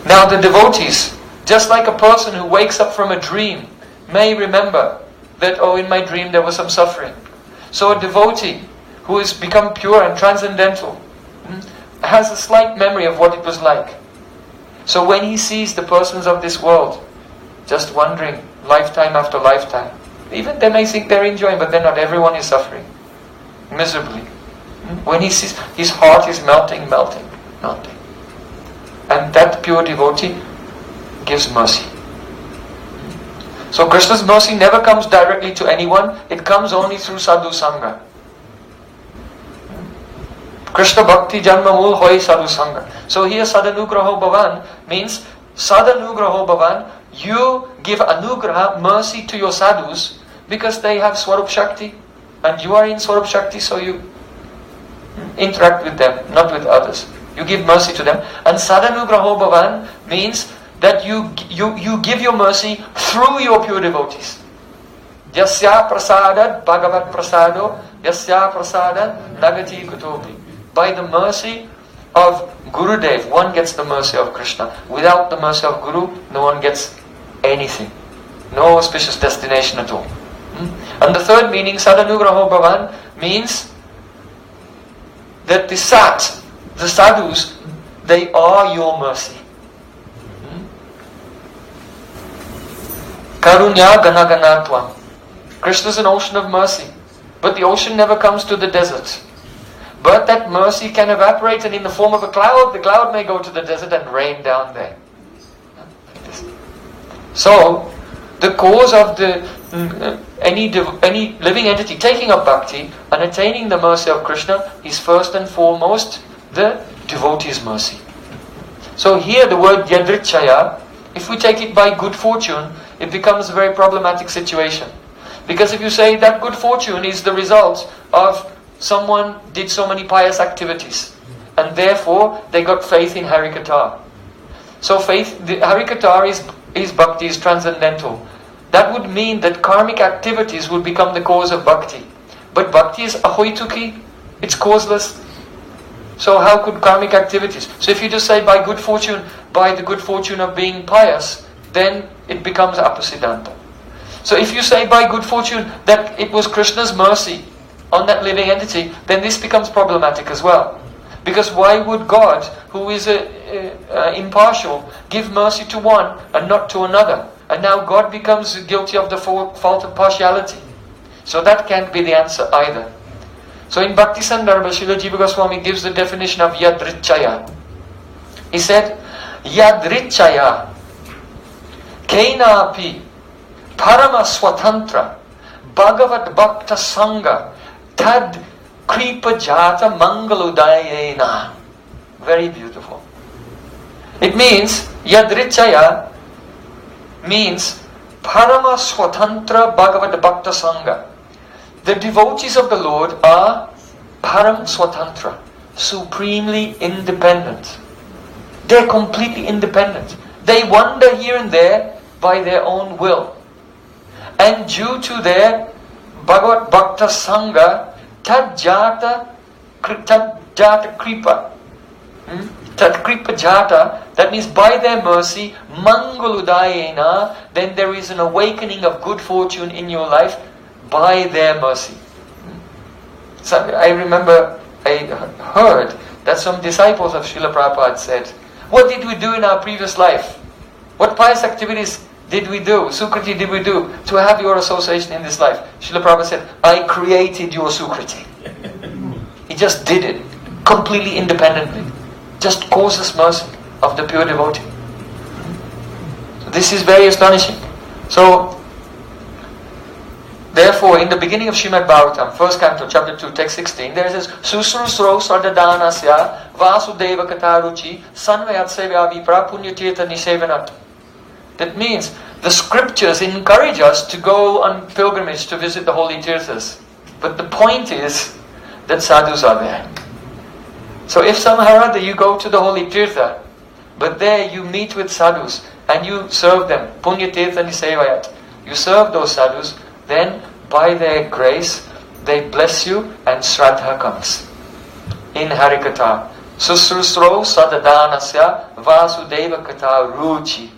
Now the devotees, just like a person who wakes up from a dream, may remember that, oh, in my dream there was some suffering. So a devotee who has become pure and transcendental has a slight memory of what it was like. So when he sees the persons of this world just wandering lifetime after lifetime, even they may think they're enjoying, but then not everyone is suffering miserably. When he sees, his heart is melting. And that pure devotee gives mercy. So Krishna's mercy never comes directly to anyone. It comes only through sadhu sangha. Krishna bhakti janma mul hoy sadhu sangha. So here Sadanugraho Bhavan means Sadanugraho Bhavan, you give anugraha, mercy to your sadhus because they have Swarup Shakti and you are in Swarup Shakti, so you interact with them, not with others. You give mercy to them. And Sadanugraho Bhavan means that you give your mercy through your pure devotees. Yasya prasadat bhagavat prasado, yasya prasadat nagati kutopi. By the mercy of Gurudev, one gets the mercy of Krishna. Without the mercy of Guru, no one gets anything. No auspicious destination at all. And the third meaning, Sadanugraho Bhavan, means that the sadhus, they are your mercy. Karunya Ganaganatvam. Krishna is an ocean of mercy. But the ocean never comes to the desert. But that mercy can evaporate, and in the form of a cloud, the cloud may go to the desert and rain down there. So, the cause of any living entity taking up bhakti and attaining the mercy of Krishna is first and foremost the devotee's mercy. So here the word yadrichaya, if we take it by good fortune, it becomes a very problematic situation. Because if you say that good fortune is the result of someone did so many pious activities, and therefore they got faith in Harikatha. So faith, the Harikatha is bhakti, is transcendental. That would mean that karmic activities would become the cause of bhakti. But bhakti is ahoituki, it's causeless. So how could karmic activities? So if you just say by good fortune, by the good fortune of being pious, then it becomes apasiddhanta. So if you say by good fortune that it was Krishna's mercy on that living entity, then this becomes problematic as well. Because why would God, who is impartial, give mercy to one and not to another? And now God becomes guilty of the fault of partiality. So that can't be the answer either. So in Bhakti Sandarbha, Srila Jiva Goswami gives the definition of yadrichaya. He said, yadrichaya kenapi parama swatantra bhagavad bhakta sangha tad kripa jata mangaludayena. Very beautiful. It means, yadrichaya means parama swatantra bhagavad bhakta sangha. The devotees of the Lord are param swatantra, supremely independent. They're completely independent. They wander here and there by their own will. And due to their Bhagavad Bhakta Sangha, Tad Jata Kripa. Tad Kripa Jata, that means by their mercy, Mangaludayena, then there is an awakening of good fortune in your life by their mercy. So I remember, I heard that some disciples of Srila Prabhupada said, what did we do in our previous life? What pious activities did we do? Sukriti did we do to have your association in this life? Srila Prabhupada said, I created your Sukriti. He just did it, completely independently. Just causeless mercy of the pure devotee. So this is very astonishing. So, therefore, in the beginning of Srimad Bhagavatam, first canto, chapter 2, text 16, there it says, Susrusro Sardadanasya Vasudeva Kataruchi Sanvayatsevya Vipra Punyatirtha Nisevanat. That means the scriptures encourage us to go on pilgrimage to visit the holy tirthas. But the point is that sadhus are there. So if somehow you go to the holy tirtha, but there you meet with sadhus and you serve them, Punyatirtha Nisevayat, you serve those sadhus, then by their grace they bless you and Shraddha comes. In Harikatha, Susrusro Sadadanasya Vasudeva Kata Ruchi.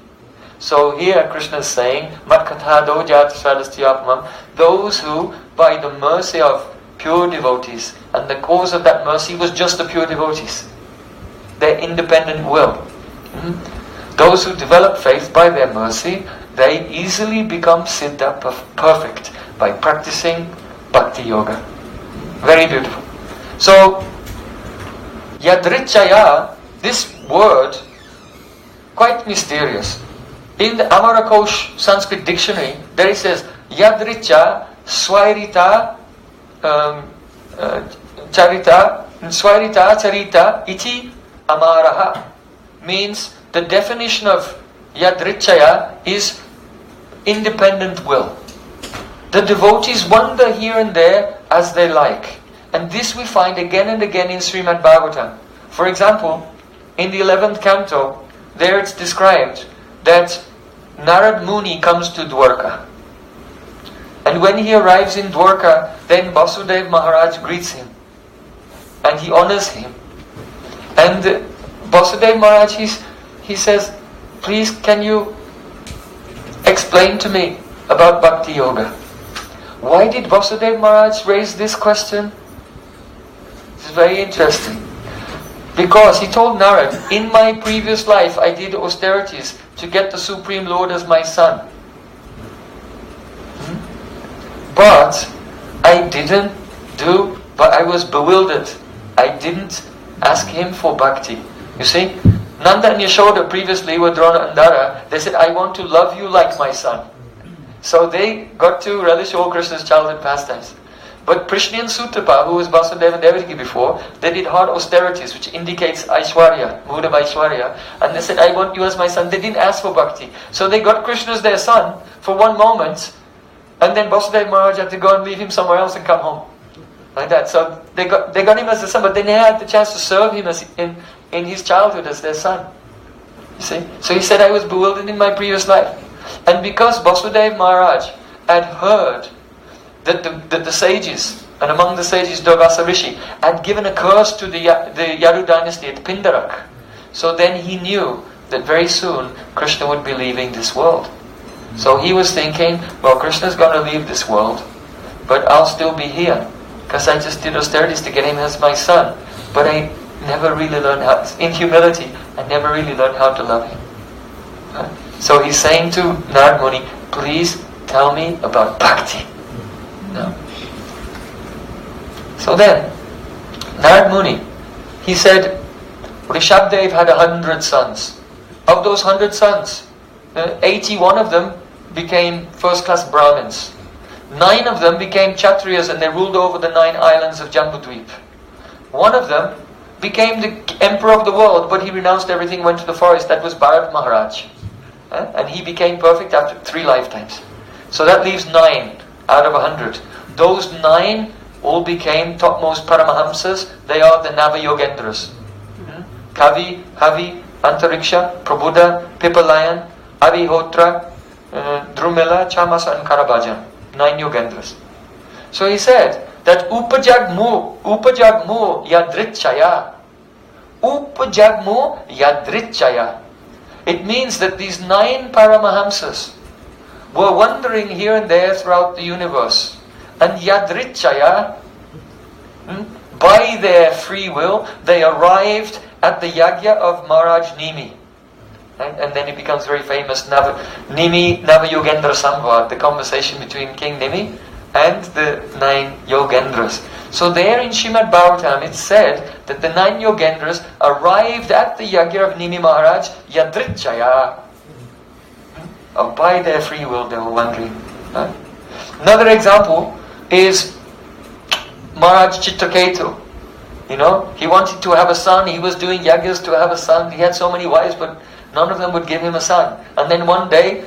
So here Krishna is saying, Mat Katha Dojat Shradhastyapamam, those who by the mercy of pure devotees, and the cause of that mercy was just the pure devotees, their independent will. Those who develop faith by their mercy, they easily become siddha, perfect, by practicing bhakti yoga. Very beautiful. So, yadrichaya, this word, quite mysterious. In the Amarakosh Sanskrit dictionary, there it says, yadricha swairita charita iti amaraha. Means the definition of yadrichaya is independent will. The devotees wander here and there as they like. And this we find again and again in Srimad Bhagavatam. For example, in the 11th canto, there it's described that Narad Muni comes to Dwarka. And when he arrives in Dwarka, then Vasudev Maharaj greets him. and he honors him. And Vasudev Maharaj, he says, please can you explain to me about Bhakti Yoga? Why did Vasudev Maharaj raise this question? It's very interesting. Because he told Narad, in my previous life I did austerities to get the Supreme Lord as my son. But I didn't but I was bewildered. I didn't ask him for bhakti. You see, Nanda and Yashoda previously were Drona and Dara. They said, I want to love you like my son. So they got to relish all Krishna's childhood pastimes. But Prishni and Sutapa, who was Vasudeva and Devaki before, they did hard austerities, which indicates Aishwarya, mood of Aishwarya. And they said, I want you as my son. They didn't ask for bhakti. So they got Krishna as their son for one moment, and then Vasudeva Maharaj had to go and leave him somewhere else and come home. Like that. So they got him as a son, but they never had the chance to serve him as in his childhood as their son. You see? So he said, I was bewildered in my previous life. And because Vasudeva Maharaj had heard that the sages, and among the sages Durvasa Rishi, had given a curse to the Yadu dynasty at Pindarak. So then he knew that very soon Krishna would be leaving this world. So he was thinking, well, Krishna's going to leave this world, but I'll still be here. Because I just did austerities to get him as my son. But I never really learned how, in humility, I never really learned how to love him. So he's saying to Narad Muni, please tell me about bhakti. No. So then, Narad Muni, he said, Rishabdev had 100 sons. Of those 100 sons, 81 of them became first-class Brahmins. 9 of them became Kshatriyas and they ruled over the 9 islands of Jambudvip. One of them became the emperor of the world, but he renounced everything, went to the forest. That was Bharat Maharaj. And he became perfect after 3 lifetimes. So that leaves 9 out of 100. Those 9 all became topmost Paramahamsas. They are the Nava-Yogendras. Kavi, Havi, Antariksha, Prabhuda, Pipalayan, Avihotra, Drumila, Chamasa and Karabhajan. 9 Yogendras. So he said that Upajagmu Yadritchaya. Upajagmu Yadritchaya. It means that these 9 Paramahamsas were wandering here and there throughout the universe. And Yadritchaya, by their free will, they arrived at the yagya of Maharaj Nimi. And then it becomes very famous, Nimi Nava Yogendra Samvad, the conversation between King Nimi and the 9 Yogendras. So there in Srimad Bhagavatam it's said that the 9 Yogendras arrived at the yagya of Nimi Maharaj Yadritchaya. By their free will they were wandering. Another example is Maharaj Chitraketu. You know, he wanted to have a son, he was doing yagyas to have a son, he had so many wives but none of them would give him a son. And then one day,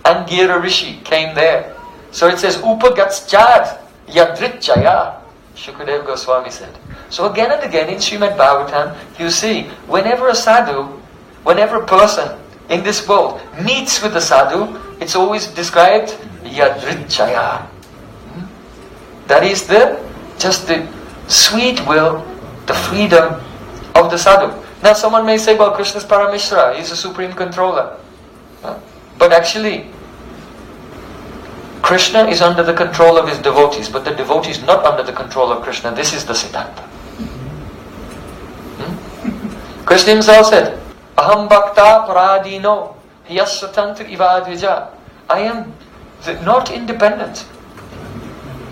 Angira Rishi came there. So it says, Upagaschad Yadritchaya, Shukadev Goswami said. So again and again in Srimad Bhagavatam, you see, whenever a sadhu, whenever a person in this world meets with a sadhu, it's always described Yadritchaya. That is just the sweet will, the freedom of the sadhu. Now someone may say, well, Krishna's Paramishra, he's a supreme controller. But actually, Krishna is under the control of his devotees, but the devotee is not under the control of Krishna. This is the Siddhanta. Krishna himself said, Aham bhakta paradino hyasatantra ivadvija. I am not independent.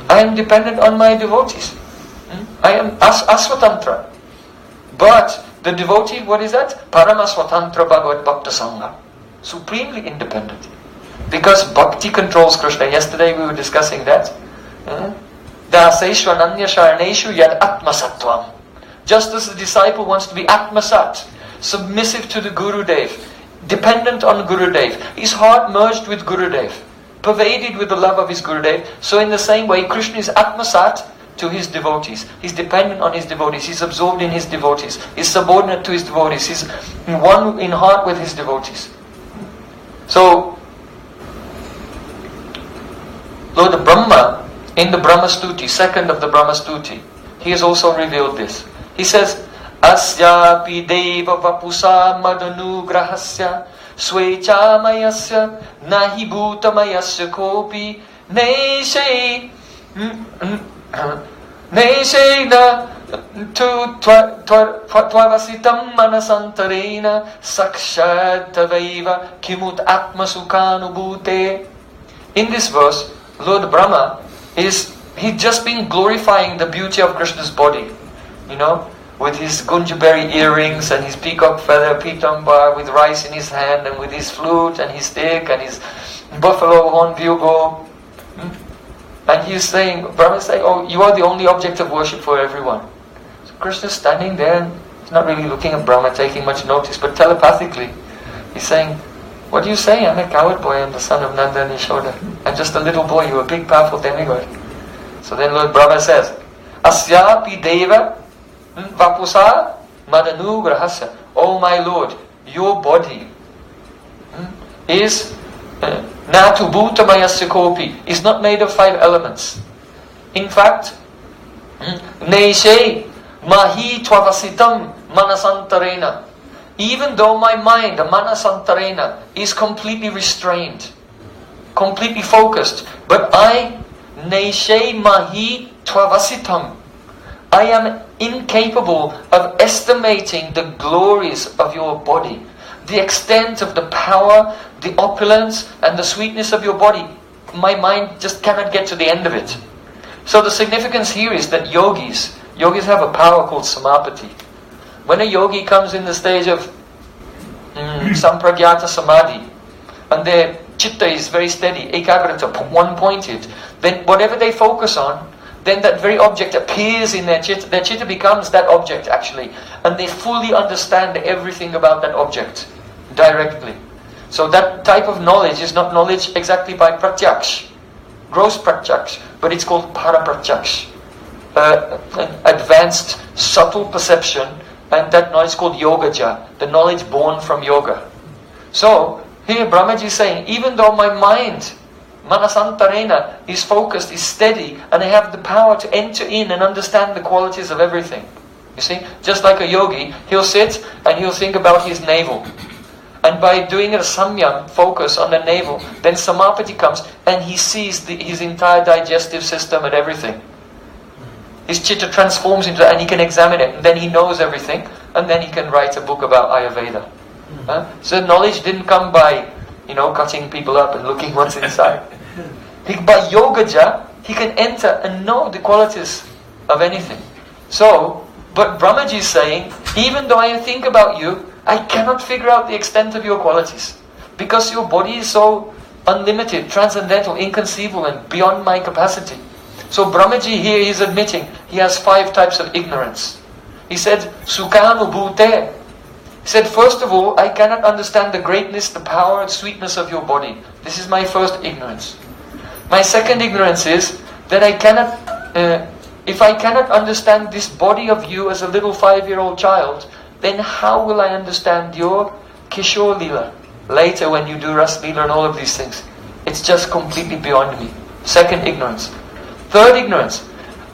I am dependent on my devotees. I am aswatantra. But the devotee, what is that? Paramaswatantra Bhagavad Bhakta Sangha. Supremely independent. Because bhakti controls Krishna. Yesterday we were discussing that. Daseshu ananya sharaneshu yad atmasatvam. Just as the disciple wants to be atmasat, submissive to the Gurudev, dependent on Gurudev, his heart merged with Gurudev, pervaded with the love of his Gurudev. So in the same way, Krishna is atmasat to his devotees. He's dependent on his devotees. He's absorbed in his devotees. He's subordinate to his devotees. He's one in heart with his devotees. So, Lord Brahma, in the Brahma Stuti, second of the Brahma Stuti, he has also revealed this. He says, Asyapi deva vapusa madanugrahasya Svecha mayasya nahi bhuta mayasya kopi Neshe na tu tvavasitam manasantarena Sakshadavaiva kimut atma sukhanubhute. In this verse, Lord Brahma he's just been glorifying the beauty of Krishna's body, with his gunjaberry earrings and his peacock feather pitambar, with rice in his hand and with his flute and his stick and his buffalo horn bugle. And he's saying, Brahma is saying, oh, you are the only object of worship for everyone. So Krishna's standing there and he's not really looking at Brahma, taking much notice, but telepathically he's saying, what do you say? I'm a coward boy, I'm the son of Nanda and Yashoda. I'm just a little boy, you're a big powerful demigod. So then Lord Brahma says, Asyapi deva vapusa madanugrahasya. Oh my Lord, your body is natu bhuta mayasya kopi, is not made of 5 elements. In fact, Neshe mahi tvavasitam manasantarena. Even though my mind, the manasantarena, is completely restrained, completely focused, but I, Neshe mahi tvavasitam, I am incapable of estimating the glories of your body, the extent of the power, the opulence, and the sweetness of your body. My mind just cannot get to the end of it. So the significance here is that yogis have a power called samapati. When a yogi comes in the stage of sampragyata samadhi, and their chitta is very steady, ekagrata, one-pointed, then whatever they focus on, then that very object appears in their chitta. Their chitta becomes that object actually, and they fully understand everything about that object directly. So that type of knowledge is not knowledge exactly by pratyaksh, gross pratyaksh, but it's called parapratyaksh, an advanced, subtle perception, and that knowledge is called yogaja, the knowledge born from yoga. So here Brahmaji is saying, even though my mind, manasantarena, is focused, is steady, and I have the power to enter in and understand the qualities of everything. You see, just like a yogi, he'll sit and he'll think about his navel. And by doing a samyam, focus on the navel, then samapati comes and he sees his entire digestive system and everything. His chitta transforms into that and he can examine it. And then he knows everything. And then he can write a book about Ayurveda. So knowledge didn't come by, cutting people up and looking what's inside. By yogaja, he can enter and know the qualities of anything. So, but Brahmaji is saying, even though I think about you, I cannot figure out the extent of your qualities. Because your body is so unlimited, transcendental, inconceivable and beyond my capacity. So Brahmaji here is admitting he has 5 types of ignorance. He said, Sukhanubhute. He said, first of all, I cannot understand the greatness, the power and sweetness of your body. This is my first ignorance. My second ignorance is that I cannot, if I cannot understand this body of you as a little 5-year-old child, then how will I understand your Kishore Leela? Later when you do Ras Leela and all of these things. It's just completely beyond me. Second ignorance. Third ignorance.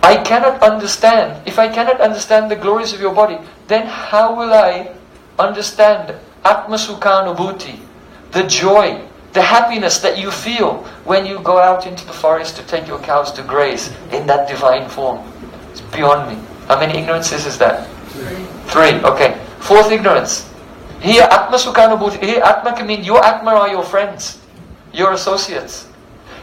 I cannot understand, if I cannot understand the glories of your body, then how will I understand Atma Sukhanubhuti, the joy, the happiness that you feel when you go out into the forest to take your cows to graze in that divine form? It's beyond me. How many ignorances is that? 3. Okay. Fourth ignorance. Here Atma Sukhanubhuti, here Atma can mean your Atma are your friends, your associates.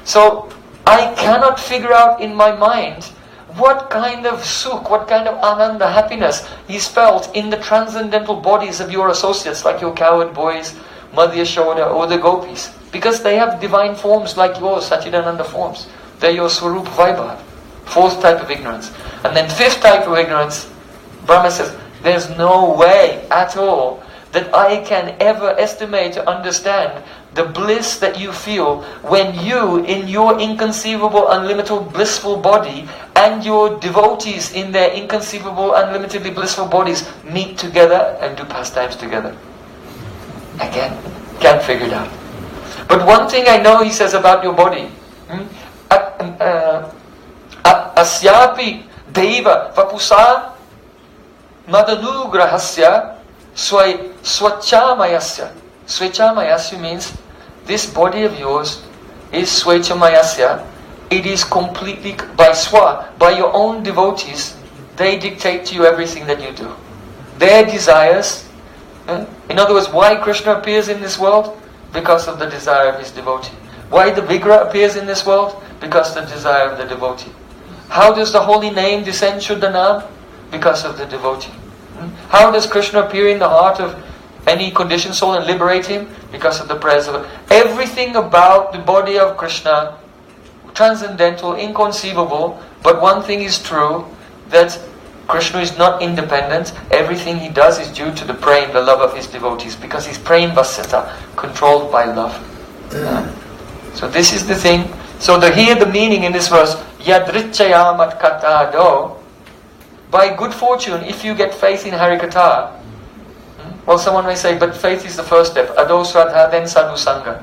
So I cannot figure out in my mind what kind of sukh, what kind of ananda, happiness is felt in the transcendental bodies of your associates, like your coward boys, Madhya Yashoda, or the gopis. Because they have divine forms like yours, Satchidananda forms. They're your Swarup Vaibhav. Fourth type of ignorance. And then fifth type of ignorance, Brahma says, there's no way at all that I can ever estimate or understand the bliss that you feel when you, in your inconceivable, unlimited, blissful body, and your devotees in their inconceivable, unlimitedly blissful bodies meet together and do pastimes together. Again, can't figure it out. But one thing I know, he says, about your body, Asyapi Deva Vapusa Madanugrahasya Swachamayasya. Swachamayasya means this body of yours is Swachamayasya. It is completely by your own devotees. They dictate to you everything that you do. Their desires. In other words, why Krishna appears in this world? Because of the desire of his devotee. Why the Vigraha appears in this world? Because of the desire of the devotee. How does the holy name descend Shuddhanam? Because of the devotee. How does Krishna appear in the heart of any conditioned soul and liberate him? Because of the prayers of everything about the body of Krishna, transcendental, inconceivable, but one thing is true, that Krishna is not independent. Everything he does is due to the praying, the love of his devotees, because he's praying vasita, controlled by love. So this is the thing. So here the meaning in this verse, Yadrichayamat katado, by good fortune, if you get faith in Harikatha, well, someone may say, but faith is the first step. Ado Sraddha, then Sadhu Sangha.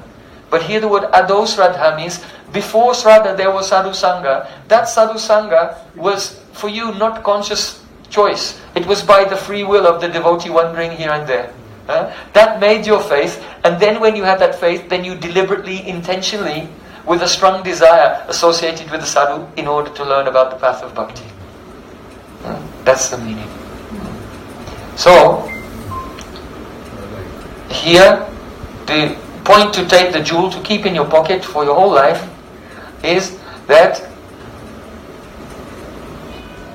But here the word Ado Sraddha means, before Sraddha there was Sadhu Sangha. That Sadhu Sangha was for you not conscious choice. It was by the free will of the devotee wandering here and there. That made your faith, and then when you had that faith, then you deliberately, intentionally, with a strong desire associated with the sadhu in order to learn about the path of bhakti. That's the meaning. So, here, the point to take the jewel to keep in your pocket for your whole life is that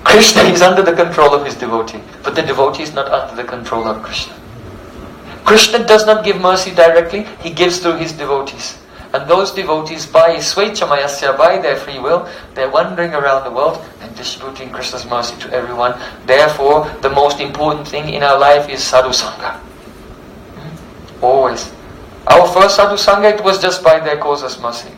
Krishna is under the control of his devotee, but the devotee is not under the control of Krishna. Krishna does not give mercy directly, he gives through his devotees. And those devotees, by Swachamayasya, by their free will, they're wandering around the world and distributing Krishna's mercy to everyone. Therefore, the most important thing in our life is sadhu sangha. Always. Our first sadhu sangha, it was just by their causeless mercy.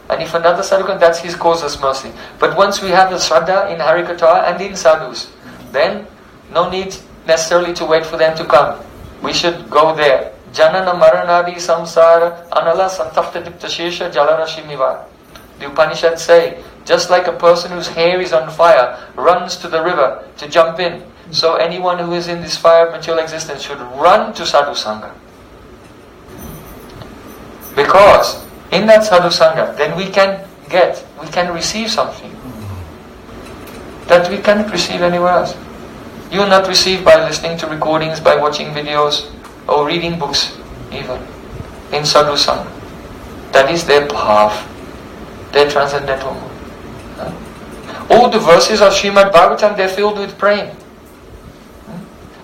And if another sadhu comes, that's his causeless mercy. But once we have the shraddha in Harikatha and in sadhus, then no need necessarily to wait for them to come. We should go there. Janana maranadi samsara anala santapta dipta shesha jalarashimiva. The Upanishads say, just like a person whose hair is on fire runs to the river to jump in, so anyone who is in this fire of material existence should run to sadhu sangha. Because in that sadhu sangha, then we can receive something that we cannot receive anywhere else. You will not receive by listening to recordings, by watching videos, or reading books even. In sadhu sangha. That is their path, their transcendental mood. All the verses of Srimad Bhagavatam, they're filled with praying.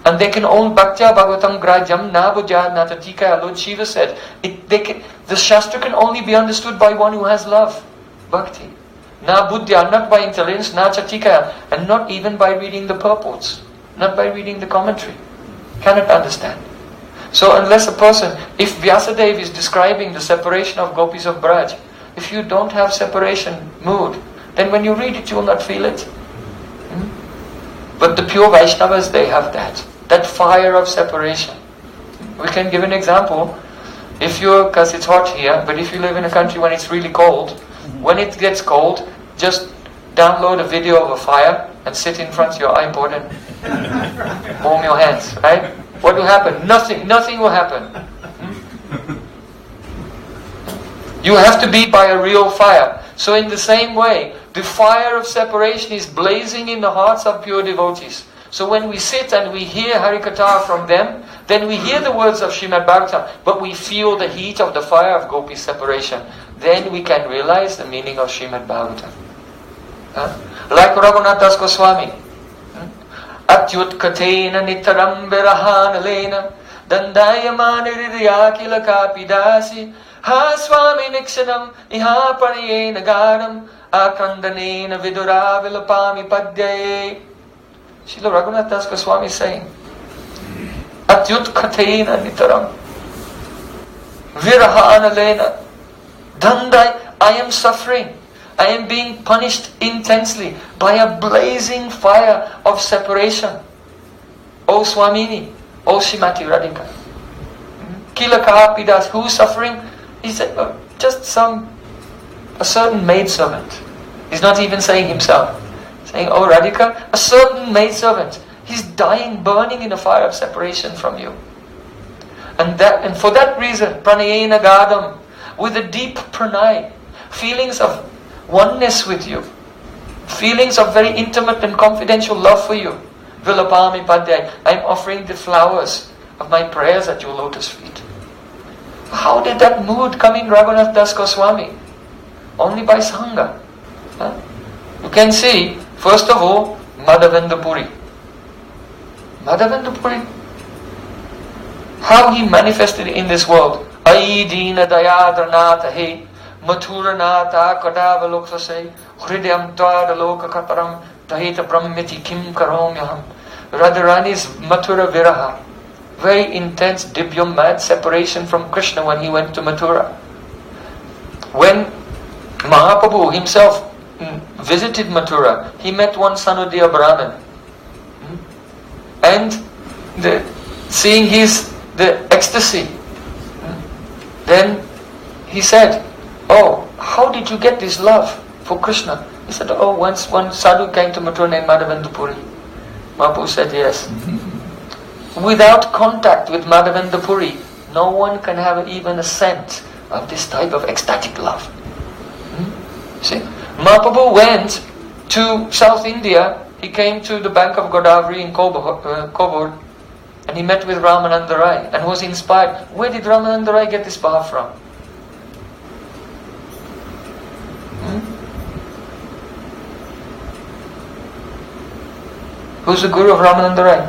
And they can only Bhaktya Bhagavatam Grajam Nabhuja Natatika. Lord Shiva said, the Shastra can only be understood by one who has love, bhakti. Na buddhya, not by intelligence, na chatika, and not even by reading the purports, not by reading the commentary. Cannot understand. So unless a person, if Vyasadeva is describing the separation of gopis of Braj, if you don't have separation mood, then when you read it you will not feel it. But the pure Vaishnavas, they have that fire of separation. We can give an example. Because it's hot here, but if you live in a country when it's really cold, when it gets cold, just download a video of a fire and sit in front of your iPod and warm your hands, right? What will happen? Nothing will happen. You have to be by a real fire. So in the same way, the fire of separation is blazing in the hearts of pure devotees. So when we sit and we hear Harikatha from them, then we hear the words of Srimad Bhagavatam, but we feel the heat of the fire of gopi separation. Then we can realize the meaning of Srimad Bhagavatam. Like Raghunath Das Goswami. Atyut katena nitaram virahanalena dandayamani hridaya kapidasi ha swami nikshanam iha pariyena garam akrandanena vidura vilapami padyaye. Srila Raghunath Das Goswami is saying, Atyut katena nitaram virahanalena dandai, I am suffering. I am being punished intensely by a blazing fire of separation. O Swamini, O Shrimati Radhika. Kilaka Pidas, who is suffering? He said, just a certain maidservant. He's not even saying himself. Saying, oh Radhika, a certain maidservant. He's dying, burning in a fire of separation from you. And for that reason, pranayena gadam, with a deep pranay, feelings of oneness with you, feelings of very intimate and confidential love for you, vilapami padhyay, I'm offering the flowers of my prayers at your lotus feet. How did that mood come in Raghunath Das Goswami? Only by Sangha. You can see, first of all, Madhavendra Puri. Madhavendra Puri. How he manifested in this world. Ai dina dayadranatha he, mathuranatha kadavalokvase, hridayam tadaloka kaparam, tahita brahmiti kim karomyaham. Radharani's Mathura Viraha. Very intense, divyam, mad separation from Krishna when he went to Mathura. When Mahaprabhu himself visited Mathura, he met one Sanudiya Brahmin. And seeing the ecstasy, then he said, "Oh, how did you get this love for Krishna?" He said, "Oh, once one sadhu came to Mathura named Madhavendra Puri." Mahaprabhu said, "Yes." Without contact with Madhavendra Puri, no one can have even a scent of this type of ecstatic love. See, Mahaprabhu went to South India. He came to the bank of Godavari in Kobur, and he met with Ramananda Rai and was inspired. Where did Ramananda Rai get this bhav from? Who's the guru of Ramananda Rai?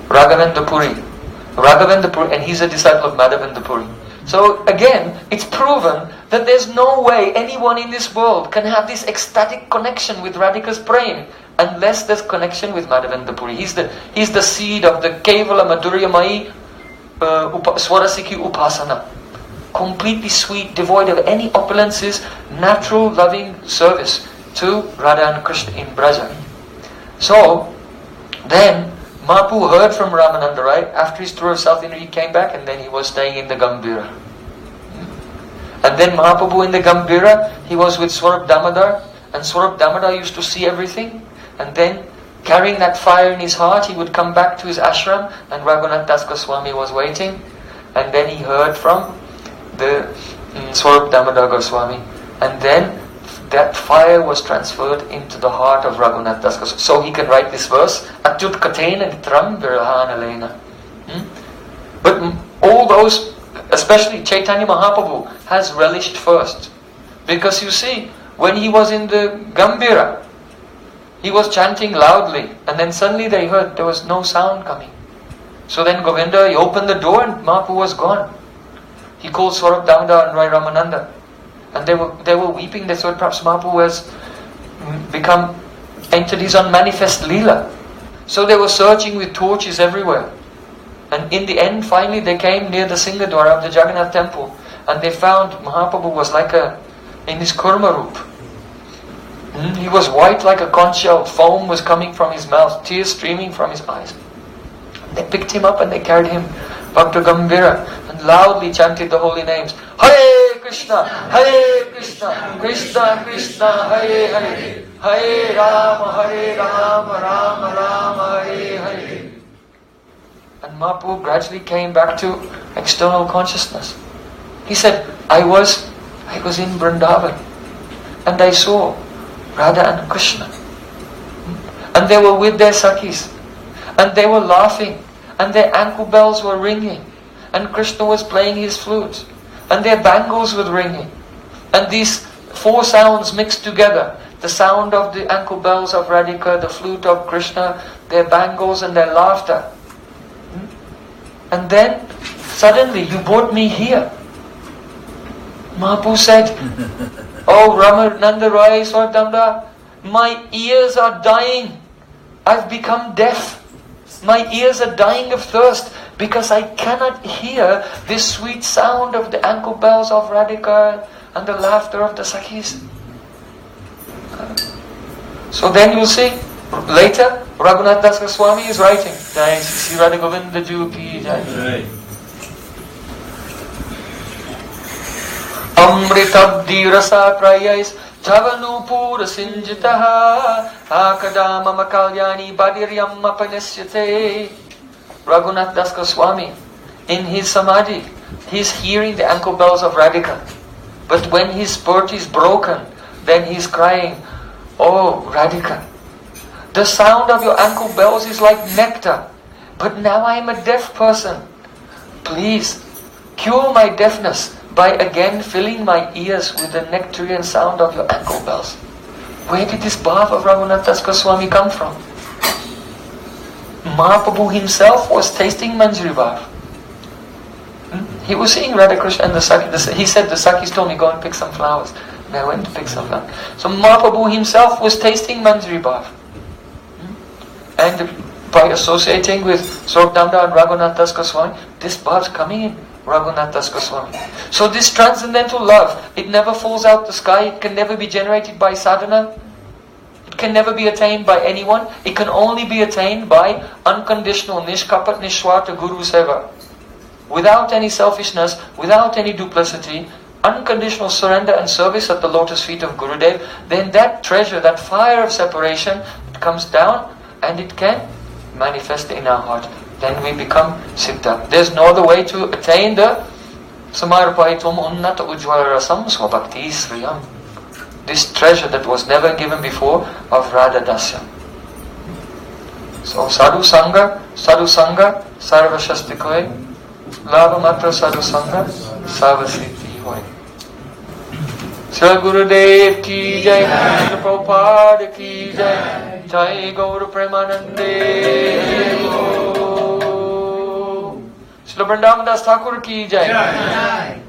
Raghavendra Puri, and he's a disciple of Madhavendra Puri. So again, it's proven that there's no way anyone in this world can have this ecstatic connection with Radhika's Prem unless there's connection with Madhavendra Puri. He's the seed of the Kevala Madhuryamai Swarasiki Upasana. Completely sweet, devoid of any opulences, natural, loving service to Radha and Krishna in Braja. So, then Mahaprabhu heard from Ramananda Rai. After his tour of South India, he came back and then he was staying in the Gambhira. And then Mahaprabhu in the Gambhira, he was with Swarup Damodar, and Swarup Damodar used to see everything, and then carrying that fire in his heart, he would come back to his ashram, and Raghunath Das Goswami was waiting, and then he heard from the Swarup Damodar Goswami, and then that fire was transferred into the heart of Raghunath Das Goswami. So he can write this verse, Atyut Katena Nitram Virahana Lena. But all those, especially Chaitanya Mahaprabhu, has relished first. Because you see, when he was in the Gambhira, he was chanting loudly, and then suddenly they heard there was no sound coming. So then Govinda, he opened the door and Mahaprabhu was gone. He called Swarup Damodar and Rai Ramananda. And they were weeping. They thought perhaps Mahaprabhu has entered his unmanifest Leela. So they were searching with torches everywhere. And in the end, finally, they came near the Singadwara of the Jagannath temple. And they found Mahaprabhu was in his kurma roop. He was white like a conch shell. Foam was coming from his mouth. Tears streaming from his eyes. They picked him up and they carried him back to Gambhira and loudly chanted the holy names. Hare Krishna, Krishna Krishna, Hare Hare, Hare Rama, Rama Rama, Hare Hare. And Mahaprabhu gradually came back to external consciousness. He said, I was in Vrindavan and I saw Radha and Krishna. And they were with their Sakhis. And they were laughing. And their ankle bells were ringing. And Krishna was playing his flute. And their bangles were ringing. And these four sounds mixed together. The sound of the ankle bells of Radhika, the flute of Krishna, their bangles and their laughter. And then, suddenly, you brought me here. Mahaprabhu said, Oh, Ramananda Rai, Swarup Damodar, my ears are dying. I've become deaf. My ears are dying of thirst because I cannot hear this sweet sound of the ankle bells of Radhika and the laughter of the Sakhis. So then you'll see, later, Raghunath Das Goswami is writing, Jai Sri Radha Govinda Ju Ki Jai. Amritabdi rasa prayais Javanupura sinjitaha Akada mama kalyani badiryam apanasyate. Raghunath Das Goswami, in his samadhi, he's hearing the ankle bells of Radhika. But when his spurt is broken, then he's crying, "Oh Radhika, the sound of your ankle bells is like nectar. But now I am a deaf person. Please, cure my deafness by again filling my ears with the nectarian sound of your ankle bells." Where did this bhav of Raghunath Das Goswami come from? Mahaprabhu himself was tasting Manjari bhav. He was seeing Radha Krishna and the Sakhi. He said, the Sakhis told me, go and pick some flowers. And I went to pick some flowers. So Mahaprabhu himself was tasting Manjari bhav. And by associating with Sordamda and Raghunath Das Goswami, this bhav's coming in Raghunath Das Goswami. So this transcendental love, it never falls out the sky. It can never be generated by sadhana. It can never be attained by anyone. It can only be attained by unconditional nishkapat nishwarta guru seva. Without any selfishness, without any duplicity, unconditional surrender and service at the lotus feet of Gurudev, then that treasure, that fire of separation, it comes down and it can manifest in our heart. Then we become siddha. There's no other way to attain the samarpaitum unnata ujjvala rasam swabhakti sriyam. This treasure that was never given before of Radha Dasya. So sadhu sangha, sarva shastikoy, lava matra sadhu sangha, sarva siddhi hoy. Srila Gurudev ki jai, Srila Prabhupada ki jai, Jai Gaur Premanande. Srila Vrindavan Das Thakur ki jai.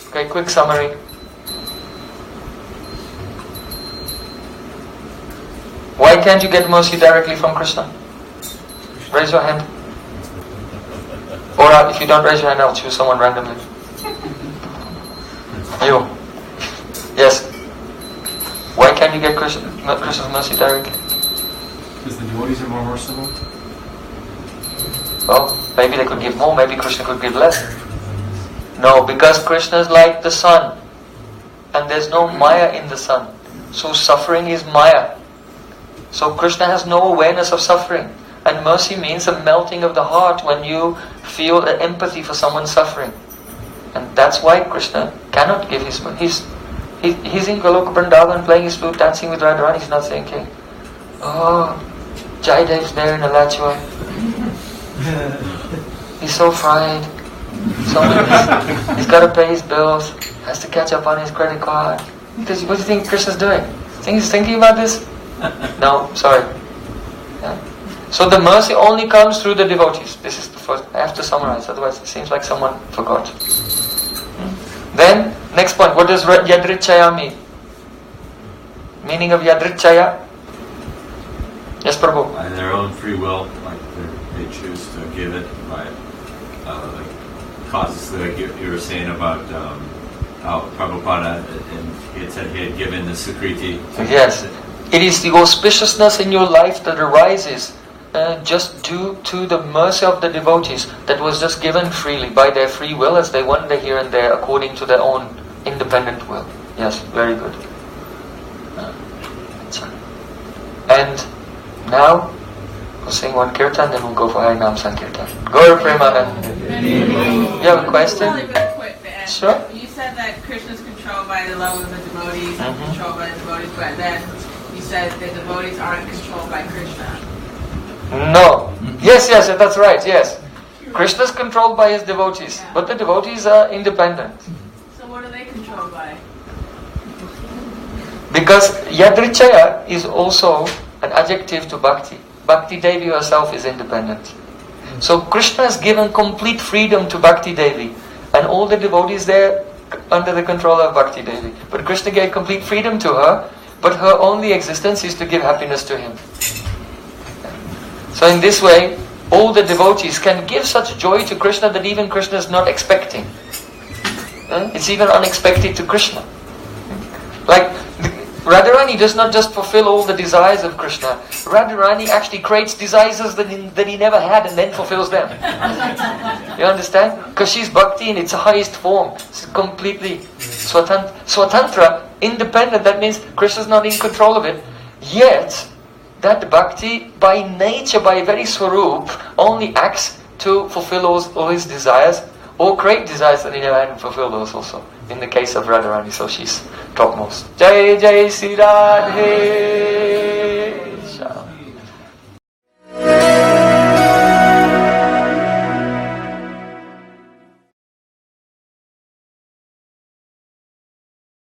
Okay, quick summary. Why can't you get mercy directly from Krishna? Raise your hand. Or if you don't raise your hand, I'll choose someone randomly. You. Yes. Why can't you get Krishna's mercy directly? Because the devotees are more merciful? Well, maybe they could give more, maybe Krishna could give less. No, because Krishna is like the sun. And there's no Maya in the sun. So suffering is Maya. So Krishna has no awareness of suffering. And mercy means a melting of the heart when you feel an empathy for someone suffering. And that's why Krishna cannot give his mercy. He's in Goloka Vrindavan playing his flute, dancing with Radharani. He's not thinking, oh, Jaydev's there in Alachua. He's so fried. He's got to pay his bills. Has to catch up on his credit card. Because what do you think Krishna's doing? Think he's thinking about this? No, sorry. Yeah. So the mercy only comes through the devotees. This is the first. I have to summarize, otherwise it seems like someone forgot. Then, next point. What does Yadrichaya mean? Meaning of Yadrichaya? Yes, Prabhu. By their own free will, like they choose to give it by like causes like you were saying about how Prabhupada, and he had said he had given the Sukriti. Yes. It is the auspiciousness in your life that arises just due to the mercy of the devotees that was just given freely by their free will as they wander here and there according to their own independent will. Yes, very good. And now we'll sing one kirtan, then we'll go for Harinam Sankirtan. Gaur Premanand. You have a question? Really real quick to ask. Sure. You said that Krishna is controlled by the love of the devotees and controlled by the devotees, but then you said the devotees aren't controlled by Krishna. No. Yes, that's right, yes. Krishna is controlled by his devotees, but the devotees are independent. So what are they controlled by? Because Yadrichaya is also an adjective to Bhakti. Bhakti Devi herself is independent. So Krishna has given complete freedom to Bhakti Devi, and all the devotees there under the control of Bhakti Devi. But Krishna gave complete freedom to her, but her only existence is to give happiness to him. So in this way, all the devotees can give such joy to Krishna that even Krishna is not expecting. It's even unexpected to Krishna. Like Radharani does not just fulfill all the desires of Krishna. Radharani actually creates desires that he never had and then fulfills them. You understand? Because she's bhakti in its highest form. It's completely swatantra, independent. That means Krishna's not in control of it. Yet, that bhakti, by nature, by very swarup, only acts to fulfill all his desires, or create desires that he never had and fulfill those also. In the case of Radharani, so she's topmost. Jai Jai Sri Radhe.